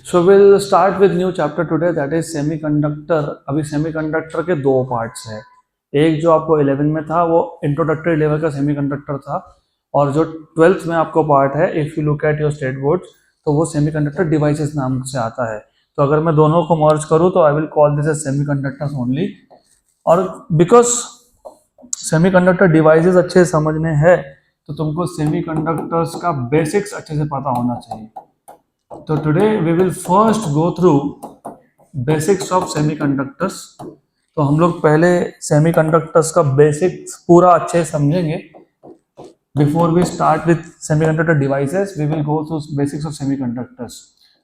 So we'll start with new chapter today, that is semiconductor. अभी semiconductor के दो parts है. एक जो आपको 11 में था वो इंट्रोडक्टरी लेवल का सेमीकंडक्टर था, और जो 12th में आपको पार्ट है, if you look at your state boards, तो वो सेमीकंडक्टर डिवाइसेस नाम से आता है. तो अगर मैं दोनों को मर्ज करूँ तो I will call this as semiconductors only. और बिकॉज सेमीकंडक्टर डिवाइसेस अच्छे समझने हैं तो तुमको सेमीकंडक्टर्स का बेसिक्स अच्छे से पता होना चाहिए. तो today we will first go through basics of semiconductors. तो हम लोग पहले सेमीकंडक्टर्स का बेसिक्स पूरा अच्छे से समझेंगे. Before we start with semiconductor devices we will go through basics of semiconductors,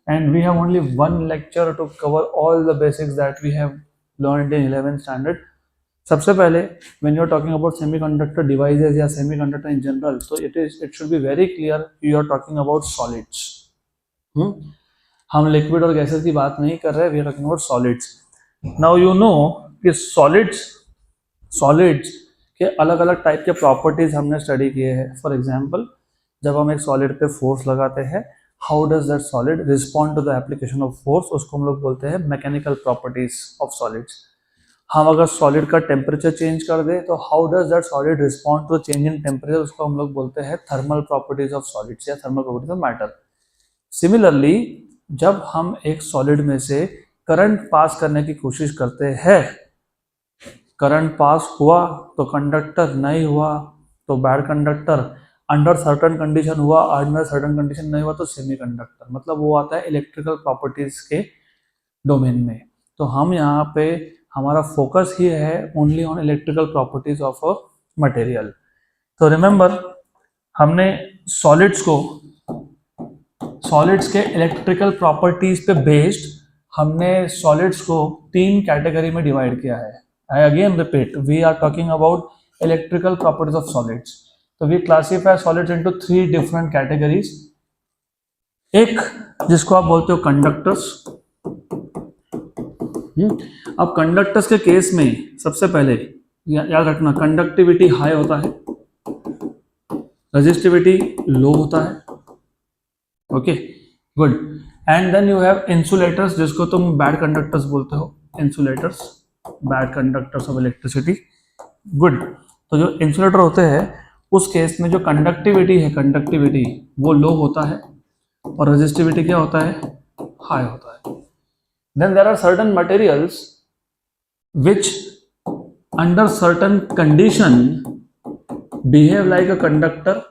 and we have only one lecture to cover all the basics that we have learned in 11th standard. सबसे पहले when you are talking about semiconductor devices या semiconductor in general, तो it should be very clear you are talking about solids. हम liquid और gases की बात नहीं कर रहे, we are talking about solids. Now you know कि सॉलिड्स के अलग अलग टाइप के प्रॉपर्टीज हमने स्टडी किए हैं. फॉर एग्जांपल, जब हम एक सॉलिड पे फोर्स लगाते हैं, how does that solid respond to the application of force, उसको हम लोग बोलते हैं मैकेनिकल प्रॉपर्टीज ऑफ सॉलिड्स. हम अगर सॉलिड का टेम्परेचर चेंज कर दे तो how does that solid respond to change in temperature, उसको हम लोग बोलते हैं थर्मल प्रॉपर्टीज ऑफ सॉलिड्स या thermal properties of matter. Similarly, जब हम एक सॉलिड में से करंट पास करने की कोशिश करते हैं, करंट पास हुआ तो कंडक्टर, नहीं हुआ तो bad conductor, under certain condition हुआ, अंडर सर्टन कंडीशन नहीं हुआ तो सेमीकंडक्टर. मतलब वो आता है इलेक्ट्रिकल प्रॉपर्टीज के डोमेन में. तो हम यहाँ पे हमारा फोकस ही है only on electrical properties of a material. तो रिमेंबर, हमने सॉलिड्स के इलेक्ट्रिकल प्रॉपर्टीज पे बेस्ड हमने सॉलिड्स को 3 कैटेगरी में डिवाइड किया है. I again repeat, we are talking about electrical properties of solids. तो we classify solids into 3 different categories. एक जिसको आप बोलते हो कंडक्टर्स. अब कंडक्टर्स के केस में सबसे पहले याद रखना, कंडक्टिविटी हाई होता है, रेजिस्टिविटी लो होता है. Okay, good. And then you have insulators, जिसको तुम बैड कंडक्टर्स बोलते हो. Insulators, bad conductors of electricity. Good. तो जो इंसुलेटर होते हैं उस केस में जो कंडक्टिविटी वो लो होता है और रेजिस्टिविटी क्या होता है, हाई होता है. Then there are certain materials which under certain condition behave like a conductor,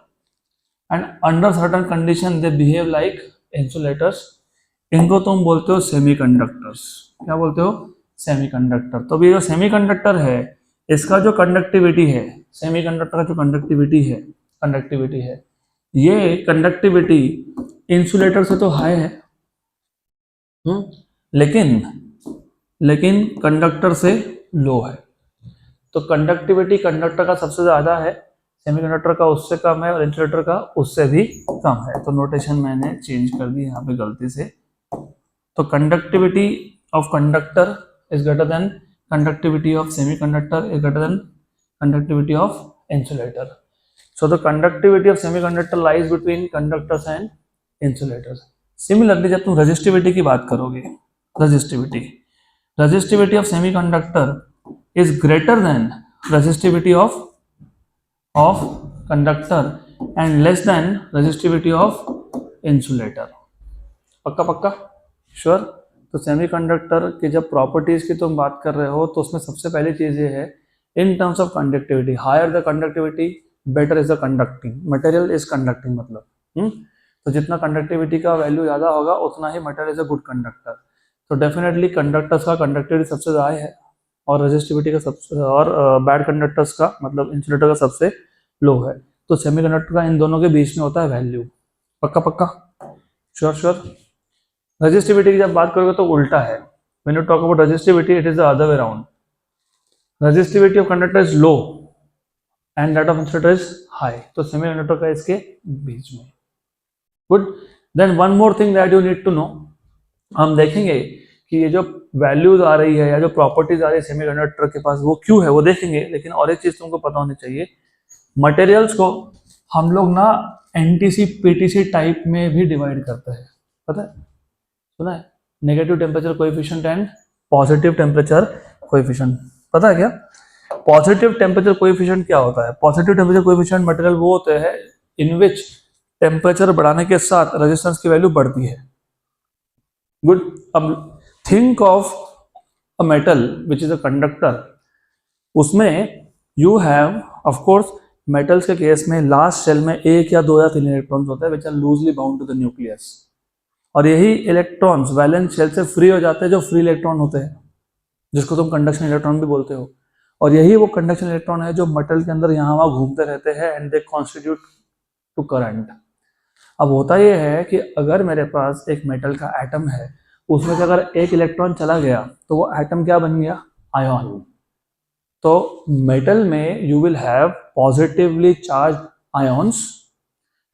and under certain condition they behave like insulators. इनको तुम बोलते हो सेमीकंडक्टर्स. क्या बोलते हो, सेमीकंडक्टर. तो ये जो सेमीकंडक्टर है इसका जो कंडक्टिविटी है, सेमीकंडक्टर का जो कंडक्टिविटी है, ये कंडक्टिविटी इंसुलेटर से तो हाई है, लेकिन कंडक्टर से लो है. तो कंडक्टिविटी कंडक्टर का सबसे ज़्यादा है, सेमीकंडक्टर का उससे कम है, और इंसुलेटर का उससे भी कम है. तो नोटेशन मैंने चेंज कर दी यहाँ पे गलती से. तो conductivity of conductor is greater then conductivity of semiconductor is greater then conductivity of insulator. So the conductivity of semiconductor lies between conductors and insulators. Similarly, जब तुम रेजिस्टिविटी की बात करोगे, resistivity of semiconductor is greater than resistivity of conductor and less than resistivity of insulator. पक्का sure. तो semiconductor की जब properties की तुम बात कर रहे हो तो उसमें सबसे पहली चीज ये है, in terms of conductivity, higher the conductivity better is the conducting material is conducting. मतलब तो जितना कंडक्टिविटी का वैल्यू ज़्यादा होगा उतना ही material is a good conductor. तो डेफिनेटली कंडक्टर्स का कंडक्टिविटी सबसे ज़्यादा है और रेजिस्टिविटी का सबसे, और बैड कंडक्टर्स का मतलब इंसुलेटर का सबसे लो है. तो सेमीकंडक्टर का इन दोनों के बीच में होता है वैल्यू. पक्का श्योर. रेजिस्टिविटी की जब बात करोगे तो उल्टा है. When you talk about resistivity it is the other way around. Resistivity of conductor is low and that of insulator is high. तो सेमीकंडक्टर का इसके बीच में. Good. Then one more thing that you need to know, हम देखेंगे कि ये जो वैल्यूज आ रही है या जो प्रॉपर्टीज आ रही है सेमीकंडक्टर के पास वो क्यों है वो देखेंगे. लेकिन और एक चीज तुमको पता होनी चाहिए, मटेरियल्स को हम लोग ना एनटीसी पीटीसी टाइप में भी डिवाइड करते हैं. पता है, सुना है, negative temperature coefficient and positive temperature coefficient, पता है क्या? पॉजिटिव टेम्परेचर कोएफिशिएंट क्या होता है? पॉजिटिव टेम्परेचर कोएफिशिएंट मटेरियल वो होते हैं इन विच टेम्परेचर बढ़ाने के साथ रेजिस्टेंस की वैल्यू बढ़ती है। गुड। अब think of a metal which is a conductor, उसमें you have of course metals के केस में लास्ट शेल में एक या दो या तीन इलेक्ट्रॉन्स होते हैं which are loosely bound to the nucleus, और यही इलेक्ट्रॉन्स वैलेंस शेल से फ्री हो जाते हैं, जो फ्री इलेक्ट्रॉन होते हैं, जिसको तुम कंडक्शन इलेक्ट्रॉन भी बोलते हो, और यही वो कंडक्शन इलेक्ट्रॉन है जो मेटल के अंदर यहाँ वहाँ घूमते रहते हैं and they constitute to current. अब होता यह है कि अगर मेरे पास एक मेटल का एटम है, उसमें से अगर एक इलेक्ट्रॉन चला गया तो वो एटम क्या बन गया? आयन। तो मेटल में you will have positively charge ions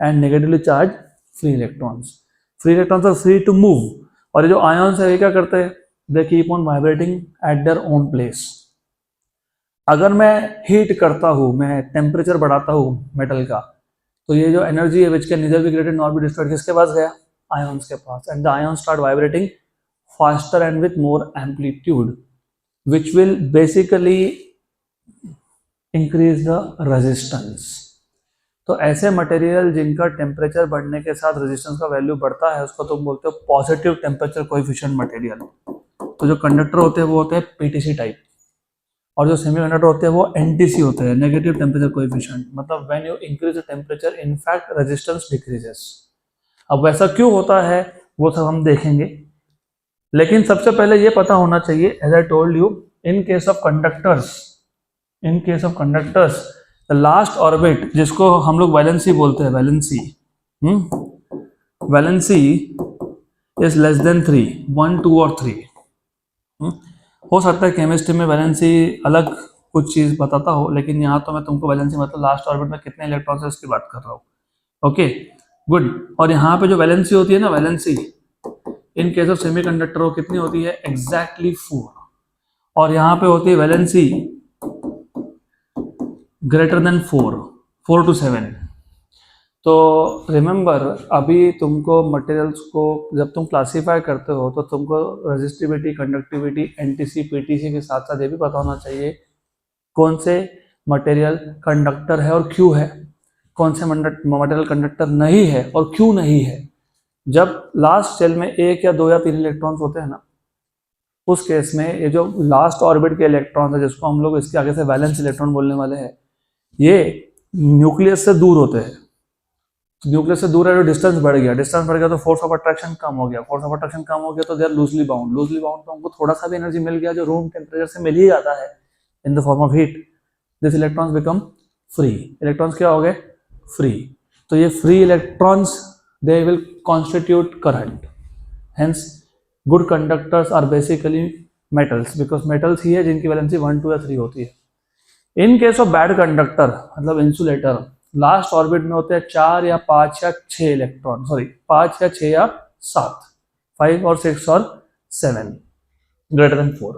and negatively charge free electrons. Free electrons are free to move, और ये जो आयन्स है ये क्या करते हैं? They keep on vibrating at their own place. अगर मैं हीट करता हूँ, मैं टेम्परेचर बढ़ाता हूँ मेटल का, तो ये जो एनर्जी है which can neither be created not be destroyed, किसके पास गया? आयन्स के पास, and the ions start vibrating faster and with more amplitude which will basically increase the resistance. तो ऐसे मटेरियल जिनका टेम्परेचर बढ़ने के साथ रेजिस्टेंस का वैल्यू बढ़ता है, उसको तुम बोलते हो पॉजिटिव टेम्परेचर कोएफिशिएंट मटेरियल। तो जो कंडक्टर होते हैं वो होते हैं पीटीसी टाइप, और जो सेमीकंडक्टर होते हैं वो एनटीसी होते हैं, नेगेटिव टेम्परेचर कोएफिशिएंट। मतलब when you increase the temperature in fact resistance decreases. अब वैसा क्यों होता है वो सब हम देखेंगे, लेकिन सबसे पहले ये पता होना चाहिए, as I told you, in case of conductors the last orbit, जिसको हम लोग वैलेंसी बोलते हैं, वैलेंसी इज लेस देन 3, 1, 2 और 3। हो सकता है केमिस्ट्री में वैलेंसी अलग कुछ चीज बताता हो, लेकिन यहाँ तो मैं तुमको वैलेंसी मतलब लास्ट ऑर्बिट में कितने इलेक्ट्रॉन्स है उसकी बात कर रहा हूँ। Okay, good. और यहाँ पे जो वैलेंसी होती है ना, valency in case of semiconductor वो कितनी होती है? एग्जैक्टली 4। और यहाँ पे होती है वैलेंसी ग्रेटर देन 4 to 7। तो रिमेंबर, अभी तुमको मटेरियल्स को जब तुम क्लासीफाई करते हो तो तुमको रेजिस्टिविटी, कंडक्टिविटी, एनटीसी, पीटीसी के साथ साथ ये भी पता होना चाहिए कौन से मटेरियल कंडक्टर है और क्यों है, कौन से मटेरियल कंडक्टर नहीं है और क्यों नहीं है। जब लास्ट शेल में एक या दो या तीन इलेक्ट्रॉन्स होते हैं ना, उस केस में ये जो लास्ट ऑर्बिट के इलेक्ट्रॉन है, जिसको हम लोग इसके आगे से वैलेंस इलेक्ट्रॉन बोलने वाले हैं, ये न्यूक्लियस से दूर होते हैं। न्यूक्लियस से दूर है तो डिस्टेंस बढ़ गया तो फोर्स ऑफ अट्रैक्शन कम हो गया, तो दे आर लूजली बाउंड तो हमको थोड़ा सा भी एनर्जी मिल गया जो रूम टेम्परेचर से मिल ही जाता है in the form of heat, this electrons become free. Electrons क्या हो गए? फ्री। तो ये free electrons they will constitute current. Hence good conductors are basically metals, because metals ही है जिनकी वैलेंसी 1, 2 या 3 होती है। In case of bad conductor मतलब इंसुलेटर, लास्ट ऑर्बिट में होते हैं 4 या 5 या 6 इलेक्ट्रॉन, 5 या 6 या 7, 5 और 6 और 7 ग्रेटर देन 4,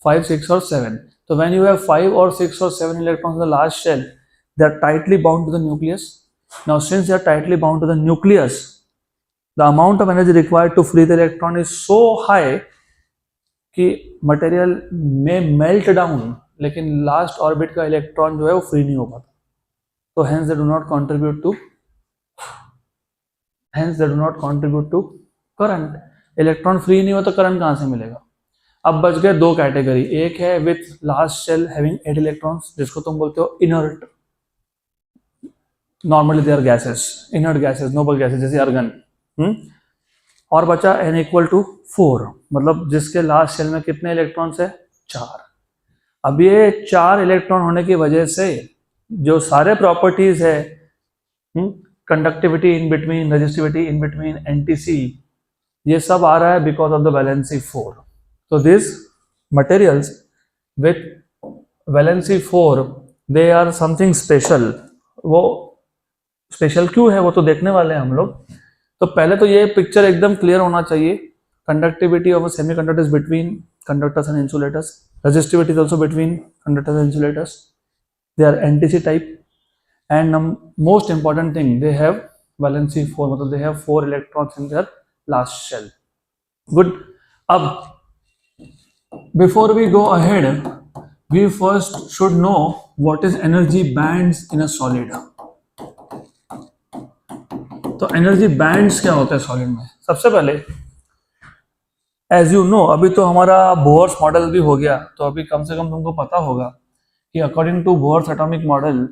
5, 6 और 7। तो व्हेन यू हैव 5 और 6 और 7 electrons in the last shell, they are tightly bound to the nucleus. Now since they are tightly bound to the nucleus, the amount of energy required to free the electron is so high कि material में melt down, लेकिन last orbit का electron जो है वो free नहीं हो पाता। तो hence they do not contribute to current। Electron free नहीं हो तो करंट कहाँ से मिलेगा? अब बच गए दो कैटेगरी, एक है with last shell having 8 electrons, जिसको तुम बोलते हो inert, normally they are gases, inert gases, noble gases जैसे अर्गन। और बचा n इक्वल टू 4, मतलब जिसके लास्ट शेल में कितने इलेक्ट्रॉन्स है? 4। अब ये 4 इलेक्ट्रॉन होने की वजह से जो सारे प्रॉपर्टीज है, conductivity in between, resistivity in between, NTC, ये सब आ रहा है बिकॉज ऑफ द वैलेंसी 4। तो this materials with valency 4 they are something special. वो स्पेशल क्यों है वो तो देखने वाले हैं हम लोग। तो पहले तो ये पिक्चर एकदम क्लियर होना चाहिए। Conductivity of a semiconductor is between conductors and insulators, resistivity is also between conductors and insulators, they are NTC type, and most important thing, they have valency 4, मतलब they have 4 electrons in their last shell। Good. अब before we go ahead, we first should know what is energy bands in a solid. तो energy bands क्या होते हैं solid में? सबसे पहले, as you no, अभी तो हमारा बोहर्स मॉडल भी हो गया, तो अभी कम से कम तुमको पता होगा कि according to Bohr's atomic model,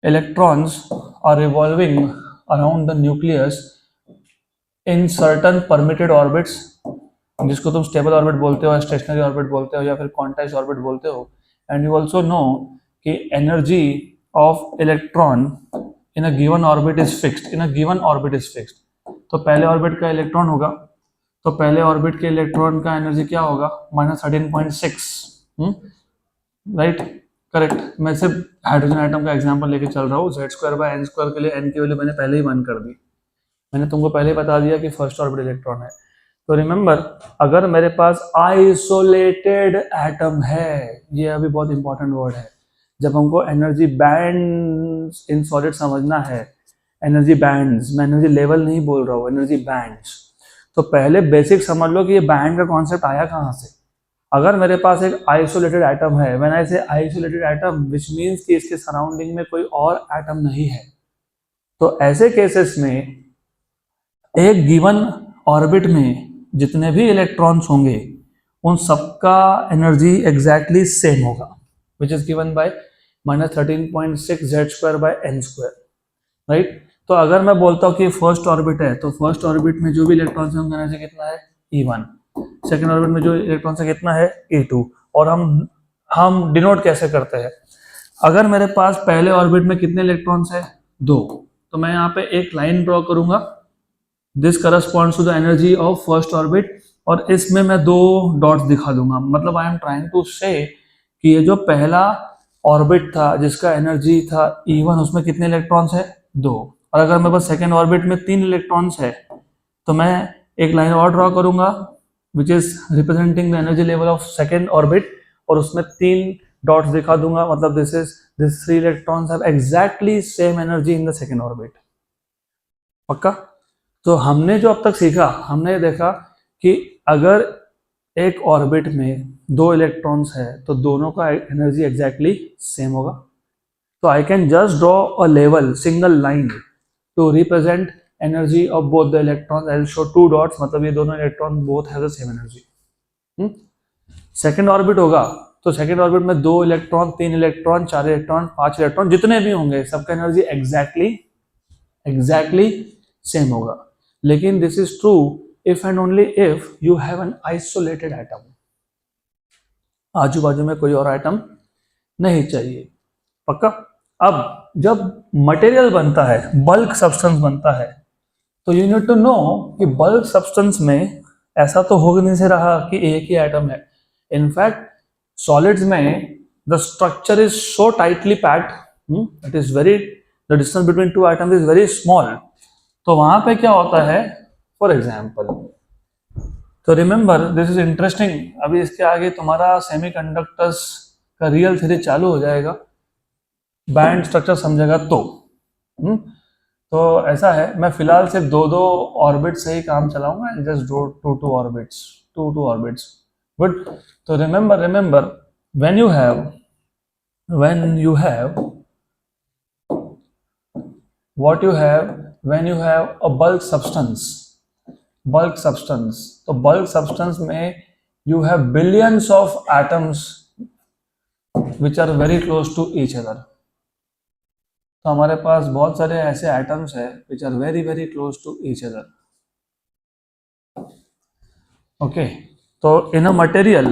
electrons are revolving around the nucleus in certain permitted orbits, जिसको तुम स्टेबल ऑर्बिट बोलते हो, स्टेशनरी ऑर्बिट बोलते हो, या फिर क्वांटाइज्ड ऑर्बिट बोलते हो. एंड यू ऑल्सो नो कि energy of electron in a given orbit is fixed. In a given orbit is fixed. तो पहले ऑर्बिट का इलेक्ट्रॉन होगा, तो पहले ऑर्बिट के इलेक्ट्रॉन का एनर्जी क्या होगा? -13.6. Right, correct. मैं सिर्फ हाइड्रोजन आइटम का एग्जांपल लेके चल रहा हूँ. Z²/n² के लिए n की वैल्यू मैंने पहले ही 1 कर दी. मैंने तुमको पहले ही बता दिया कि फर्स्ट ऑर्बिट इलेक्ट्रॉन है. तो रिमेंबर, अगर मेरे पास आइसोलेटेड एटम है, ये अभी बहुत इंपॉर्टेंट वर्ड है. जब हमको एनर्जी बैंड्स इन सॉलिड समझना है, एनर्जी बैंड्स, मैं एनर्जी लेवल नहीं बोल रहा हूँ, एनर्जी बैंड्स, तो पहले बेसिक समझ लो कि ये बैंड का कॉन्सेप्ट आया कहाँ से. अगर मेरे पास एक आइसोलेटेड एटम है, व्हेन आई से आइसोलेटेड एटम, विच मीन्स कि इसके सराउंडिंग में कोई और एटम नहीं है, तो ऐसे केसेस में एक गिवन ऑर्बिट में जितने भी इलेक्ट्रॉन्स होंगे उन सबका एनर्जी एग्जैक्टली सेम होगा, which is given by -13.6 Z²/n². Right. तो अगर मैं बोलता हूँ कि फर्स्ट ऑर्बिट है, तो फर्स्ट ऑर्बिट में जो भी इलेक्ट्रॉन्स हैं उनका एनर्जी कितना है? E1. सेकेंड ऑर्बिट में जो इलेक्ट्रॉन्स है कितना है? E2. और हम डिनोट कैसे करते हैं? अगर मेरे पास पहले ऑर्बिट में कितने इलेक्ट्रॉन्स है? 2. तो मैं यहाँ पे एक लाइन ड्रॉ करूंगा, this corresponds to the energy of first orbit, और इसमें मैं 2 डॉट्स दिखा दूंगा. मतलब आई एम ट्राइंग टू से कि ये जो पहला ऑर्बिट था जिसका एनर्जी था E1, उसमें कितने इलेक्ट्रॉन्स है? 2. और अगर मेरे पास सेकेंड ऑर्बिट में 3 इलेक्ट्रॉन्स है, तो मैं एक लाइन और ड्रॉ करूंगा which is representing the energy level of second orbit, और उसमें 3 डॉट्स दिखा दूंगा. मतलब this 3 electrons have exactly same energy in the second orbit. पक्का? तो हमने जो अब तक सीखा, हमने देखा कि अगर एक ऑर्बिट में 2 इलेक्ट्रॉन्स है तो दोनों का एनर्जी एग्जैक्टली सेम होगा. तो I can just draw a level, single line to represent energy of both the electrons. I will show 2 dots, मतलब ये दोनों electron both have the same energy. Second orbit होगा तो सेकेंड ऑर्बिट में 2 electron, 3 electron, 4 electron, 5 electron, जितने भी होंगे सबका एनर्जी एग्जैक्टली सेम होगा. लेकिन this is true if and only if you have an isolated atom. आजू बाजू में कोई और एटम नहीं चाहिए. पक्का? अब जब मटेरियल बनता है, बल्क सब्सटेंस बनता है, तो यू नीड टू नो कि बल्क सब्सटेंस में ऐसा तो हो नहीं से रहा कि एक ही एटम है. इनफैक्ट सॉलिड्स में the structure is so tightly packed, it is very, the distance between 2 atoms is very small. तो वहां पे क्या होता है? फॉर एग्जाम्पल, तो रिमेंबर दिस इज इंटरेस्टिंग. अभी इसके आगे तुम्हारा सेमीकंडक्टर्स का रियल थ्योरी चालू हो जाएगा, बैंड स्ट्रक्चर समझेगा तो ऐसा है, मैं फिलहाल सिर्फ 2 ऑर्बिट से ही काम चलाऊंगा. Just do 2 orbits. गुड. तो remember when you have what you have when you have a bulk substance. तो bulk substance में you have billions of atoms which are very close to each other. तो हमारे पास बहुत सारे ऐसे atoms है which are very very close to each other. Okay, तो in a material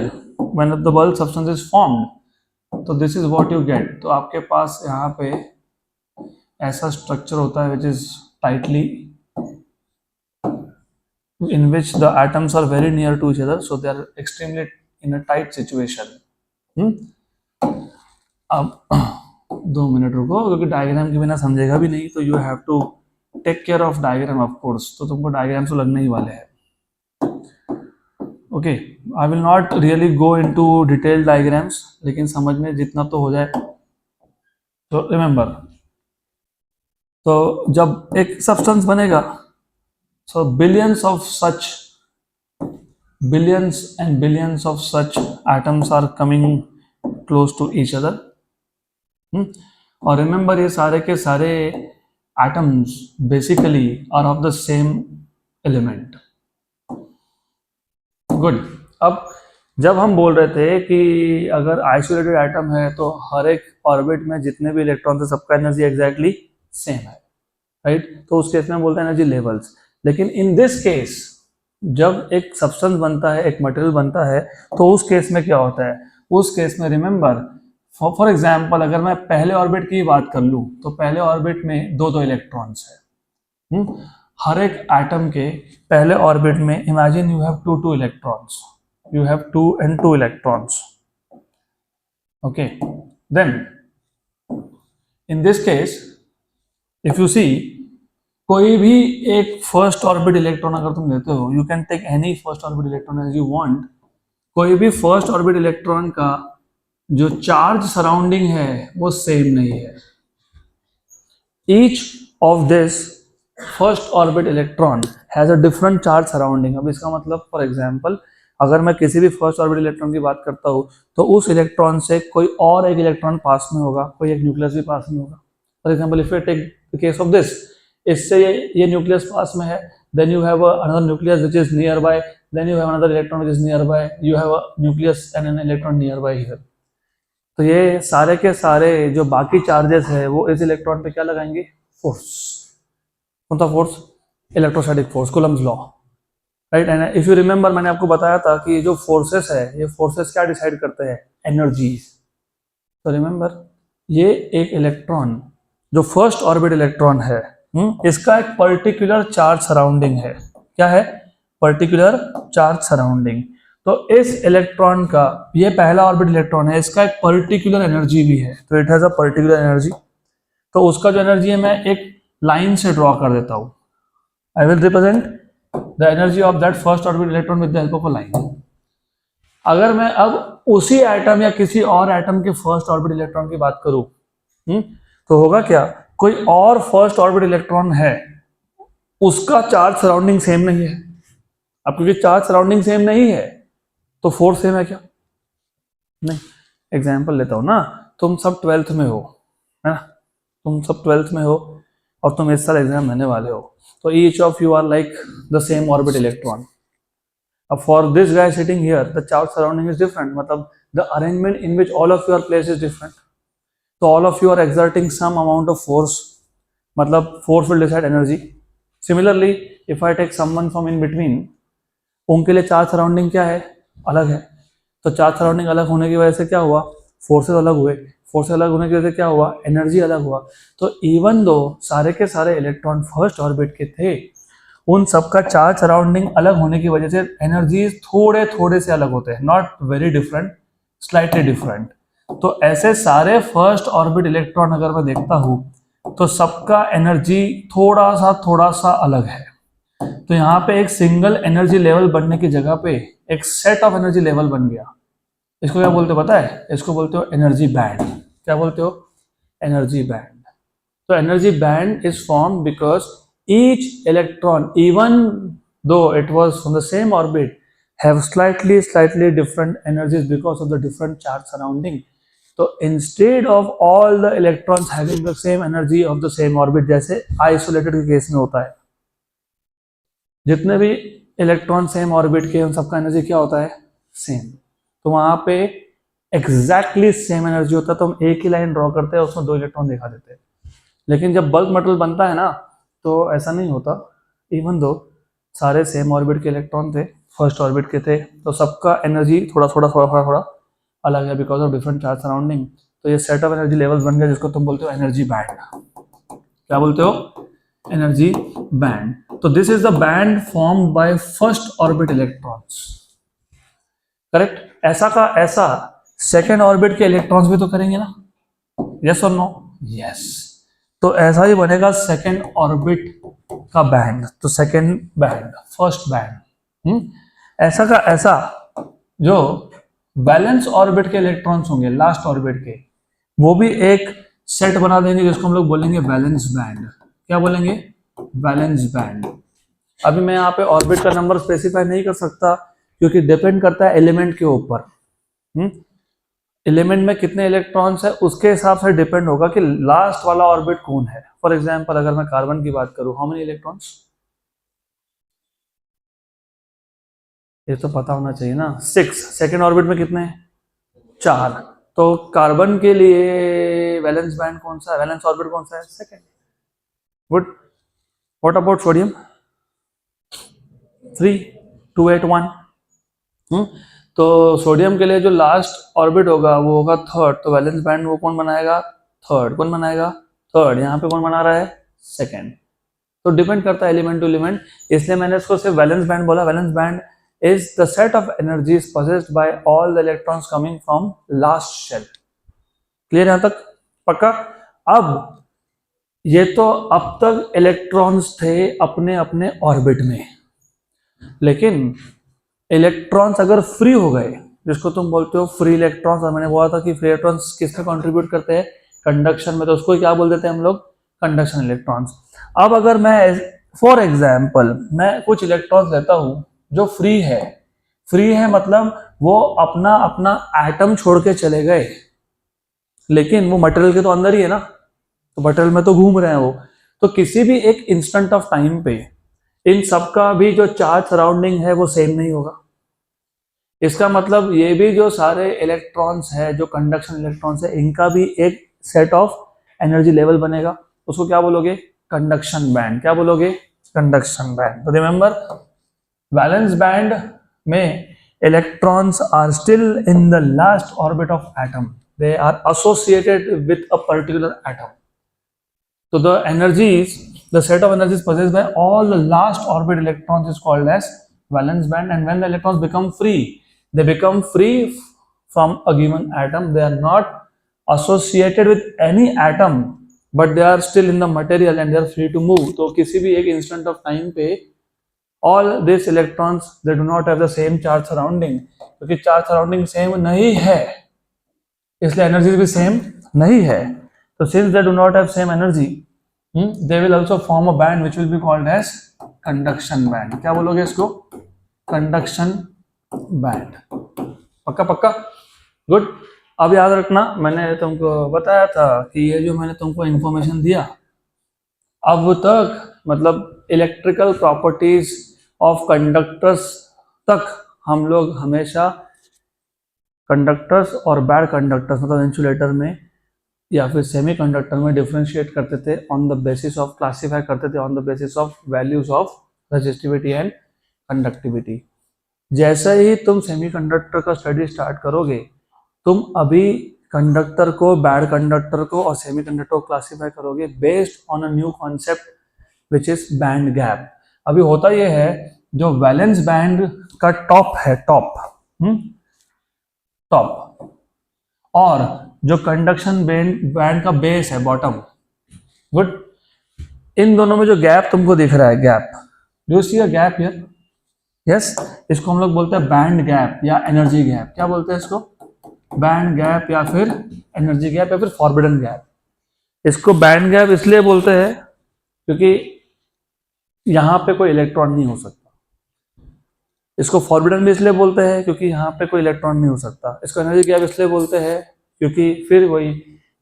when the bulk substance is formed, तो this is what you get. तो आपके पास यहाँ पे ऐसा स्ट्रक्चर होता है which is tightly, in which the atoms are very near to each other, so they are extremely in a tight situation. अब 2 minute रुको, क्योंकि डायग्राम के बिना समझेगा भी नहीं, तो you have to take care of diagram of course. तो तुमको डायग्राम तो लगने ही वाले हैं. Okay, I will not really go into detail diagrams, लेकिन समझ में जितना तो हो जाए. तो रिमेंबर, तो जब एक सब्सटेंस बनेगा, so billions of such billions and billions of such atoms are coming close to each other. और रिमेंबर ये सारे के सारे atoms basically are of the same element. Good. अब जब हम बोल रहे थे कि अगर आइसोलेटेड एटम है तो हर एक ऑर्बिट में जितने भी इलेक्ट्रॉन थे सबका एनर्जी एग्जैक्टली सेम है, राइट? तो उस केस में बोलते हैं एनर्जी लेवल्स. लेकिन इन दिस केस जब एक सब्सटेंस बनता है, एक मटेरियल बनता है, तो उस केस में क्या होता है? उस केस में रिमेंबर फॉर एग्जाम्पल अगर मैं पहले ऑर्बिट की बात कर लूँ तो पहले ऑर्बिट में दो इलेक्ट्रॉन्स है. हर एक एटम के पहले ऑर्बिट में imagine you have two electrons. You have 2 and 2 electrons. Okay, then in this case if you see कोई भी एक फर्स्ट ऑर्बिट इलेक्ट्रॉन अगर तुम लेते हो, you can take any first orbit electron as you want. कोई भी फर्स्ट ऑर्बिट इलेक्ट्रॉन का जो चार्ज सराउंडिंग है वो सेम नहीं है. Each of this first orbit electron has a different charge surrounding. अब इसका मतलब फॉर एग्जाम्पल अगर मैं किसी भी फर्स्ट ऑर्बिट इलेक्ट्रॉन की बात करता हूँ तो उस इलेक्ट्रॉन से कोई और एक इलेक्ट्रॉन पास में होगा, कोई एक न्यूक्लियस भी पास में होगा. For example if you take the case of this, इससे ये न्यूक्लियस पास में है, then you have another nucleus which is nearby, then you have another electron which is nearby, you have a nucleus and an electron nearby here. तो ये सारे के सारे जो बाकी चार्जेस है वो इस इलेक्ट्रॉन पे क्या लगाएंगे? फोर्स. कौन सा force? Electrostatic force, Coulomb's law, right? And if you remember मैंने आपको बताया था कि ये जो फोर्सेस है ये फोर्सेस क्या डिसाइड करते हैं? एनर्जीज. तो रिमेंबर ये एक इलेक्ट्रॉन जो फर्स्ट ऑर्बिट इलेक्ट्रॉन है, इसका एक पर्टिकुलर चार्ज सराउंडिंग है. क्या है? Particular charge surrounding. तो इस इलेक्ट्रॉन का, ये पहला ऑर्बिट इलेक्ट्रॉन है, इसका एक पर्टिकुलर एनर्जी भी है. तो it has a particular energy. तो उसका जो एनर्जी है मैं एक लाइन से ड्रॉ कर देता हूं. I will represent the energy of that first orbital electron with the help of a line. अगर मैं अब उसी एटम या किसी और एटम के फर्स्ट ऑर्बिट इलेक्ट्रॉन की बात करूं, तो होगा क्या? कोई और फर्स्ट ऑर्बिट इलेक्ट्रॉन है, उसका चार्ज सराउंडिंग सेम नहीं है. अब क्योंकि चार्ज सराउंडिंग सेम नहीं है तो फोर्स सेम है क्या? नहीं. एग्जाम्पल लेता हूं ना, तुम सब 12th में हो, है ना? तुम सब 12th में हो और तुम इस साल एग्जाम देने वाले हो. So each of you are like the same orbit electron. For this guy sitting here, the charge surrounding is different. मतलब the arrangement in which all of you are placed is different. So all of you are exerting some amount of force. मतलब force will decide energy. Similarly, if I take someone from in between, उनके लिए charge surrounding क्या है? अलग है. तो charge surrounding अलग होने की वजह से क्या हुआ? फोर्सेस अलग हुए. फोर्स अलग होने की वजह से क्या हुआ? एनर्जी अलग हुआ. तो इवन दो सारे के सारे इलेक्ट्रॉन फर्स्ट ऑर्बिट के थे, उन सबका चार्ज सराउंडिंग अलग होने की वजह से एनर्जी थोड़े थोड़े से अलग होते हैं. Not very different, slightly different. तो ऐसे सारे फर्स्ट ऑर्बिट इलेक्ट्रॉन अगर मैं देखता हूं तो सबका एनर्जी थोड़ा सा अलग है. तो यहाँ पे एक सिंगल एनर्जी लेवल बनने की जगह पे एक सेट ऑफ एनर्जी लेवल बन गया. इसको क्या बोलते हो पता है? इसको बोलते हो एनर्जी बैंड. क्या बोलते हो? Energy band. तो energy band is form because each electron, even though it was from the same orbit, have slightly different energies because of the different charge surrounding. तो instead of all the electrons having the same energy of the same orbit, जैसे isolated के case में होता है, जितने भी electron same orbit के उन सबका एनर्जी क्या होता है? सेम. तो वहां पे एग्जैक्टली सेम एनर्जी होता है. तो हम एक ही लाइन ड्रॉ करते हैं, उसमें दो इलेक्ट्रॉन दिखा देते हैं. लेकिन जब बल्क मटेरियल बनता है ना तो ऐसा नहीं होता. इवन दो सारे सेम ऑर्बिट के इलेक्ट्रॉन थे, फर्स्ट ऑर्बिट के थे, तो सबका एनर्जी थोड़ा अलग है because of different charge surrounding. तो ये सेट ऑफ एनर्जी लेवल बन गया जिसको तुम बोलते हो एनर्जी बैंड. क्या बोलते हो? Energy band. तो this is the band formed by first orbit electrons. Correct? ऐसा का ऐसा सेकेंड ऑर्बिट के इलेक्ट्रॉन्स भी तो करेंगे ना? यस और नो? यस. तो ऐसा ही बनेगा सेकेंड ऑर्बिट का बैंड. तो सेकेंड बैंड, फर्स्ट बैंड. ऐसा का ऐसा जो बैलेंस ऑर्बिट के इलेक्ट्रॉन्स होंगे, लास्ट ऑर्बिट के, वो भी एक सेट बना देंगे जिसको हम लोग बोलेंगे बैलेंस बैंड. क्या बोलेंगे? Balance band. अभी मैं यहाँ पे ऑर्बिट का नंबर स्पेसिफाई नहीं कर सकता क्योंकि डिपेंड करता है एलिमेंट के ऊपर। एलिमेंट में कितने इलेक्ट्रॉन्स है उसके हिसाब से डिपेंड होगा कि लास्ट वाला ऑर्बिट कौन है। फॉर एग्जांपल अगर मैं कार्बन की बात करूं, हाउ मेनी इलेक्ट्रॉन्स, ये तो पता होना चाहिए ना, 6। सेकेंड ऑर्बिट में कितने हैं, 4। तो कार्बन के लिए वैलेंस बैंड कौन सा है, वैलेंस ऑर्बिट कौन सा है, second. Good. What about sodium, 3, 2, 8, 1। तो सोडियम के लिए जो लास्ट ऑर्बिट होगा वो होगा थर्ड, तो वैलेंस बैंड वो कौन बनाएगा, थर्ड। कौन बनाएगा, थर्ड। यहाँ पे कौन बना रहा है, सेकेंड। तो डिपेंड करता है एलिमेंट टू एलिमेंट, इसलिए मैंने इसको सिर्फ वैलेंस बैंड बोला। Valence band is the set of energies possessed by all the electrons coming from last shell। Clear यहां तक, पक्का। अब ये तो अब तक इलेक्ट्रॉन्स थे अपने अपने ऑर्बिट में, लेकिन इलेक्ट्रॉन्स अगर फ्री हो गए, जिसको तुम बोलते हो फ्री इलेक्ट्रॉन्स, और मैंने बोला था कि फ्री इलेक्ट्रॉन्स किसमें कंट्रीब्यूट करते हैं, कंडक्शन में, तो उसको क्या बोल देते हैं हम लोग, कंडक्शन इलेक्ट्रॉन्स। अब अगर मैं फॉर एग्जाम्पल मैं कुछ इलेक्ट्रॉन्स लेता हूं जो फ्री है, फ्री है मतलब वो अपना अपना एटम छोड़ के चले गए, लेकिन वो मटेरियल के तो अंदर ही है ना, तो मटेरियल में तो घूम रहे हैं वो, तो किसी भी एक इंस्टेंट ऑफ टाइम पे इन सबका भी जो चार्ज सराउंडिंग है वो सेम नहीं होगा। इसका मतलब ये भी जो सारे इलेक्ट्रॉन्स है, जो कंडक्शन इलेक्ट्रॉन्स है, इनका भी एक सेट ऑफ एनर्जी लेवल बनेगा, उसको क्या बोलोगे, कंडक्शन बैंड। क्या बोलोगे, कंडक्शन बैंड। तो रिमेंबर, वैलेंस बैंड में electrons are still in the last orbit of atom, they are associated with a particular atom, so the energies, the set of energies possessed by all the last orbit electrons is called as valence band, and when the electrons become free, they become free from a given atom, they are not associated with any atom but they are still in the material and they are free to move। तो किसी भी एक instant of time पे all these electrons they do not have the same charge surrounding, क्योंकि charge surrounding same नहीं है इसलिए energy भी सेम नहीं है। तो since they do not have same energy, they will also form a band which will be called as conduction band। क्या बोलोगे इसको, कंडक्शन बैंड। पक्का पक्का, गुड। अब याद रखना, मैंने तुमको बताया था कि ये जो मैंने तुमको इंफॉर्मेशन दिया अब तक, मतलब इलेक्ट्रिकल प्रॉपर्टीज ऑफ कंडक्टर्स तक हम लोग हमेशा कंडक्टर्स और बैड कंडक्टर्स, मतलब इंसुलेटर में या फिर सेमी कंडक्टर में डिफ्रेंशिएट करते थे on the basis of, classify करते थे on the basis of values of resistivity and conductivity. जैसे ही तुम सेमी कंडक्टर का स्टडी स्टार्ट करोगे, तुम अभी कंडक्टर को, बैड कंडक्टर को और सेमी कंडक्टर को क्लासीफाई करोगे based on a new concept which is band gap. अभी होता यह है, जो वैलेंस बैंड का टॉप है, टॉप, और जो कंडक्शन बैंड का बेस है, बॉटम, गुड, इन दोनों में जो गैप तुमको दिख रहा है, gap, do see a gap here, yes, इसको हम लोग बोलते हैं बैंड गैप या एनर्जी गैप। क्या बोलते हैं इसको, बैंड गैप या फिर एनर्जी गैप या फिर फॉरबिडन गैप। इसको बैंड गैप इसलिए बोलते हैं क्योंकि यहाँ पे कोई इलेक्ट्रॉन नहीं हो सकता। इसको फॉरबिडन भी इसलिए बोलते हैं क्योंकि यहाँ पे कोई इलेक्ट्रॉन नहीं हो सकता। इसको एनर्जी गैप इसलिए बोलते हैं क्योंकि फिर वही,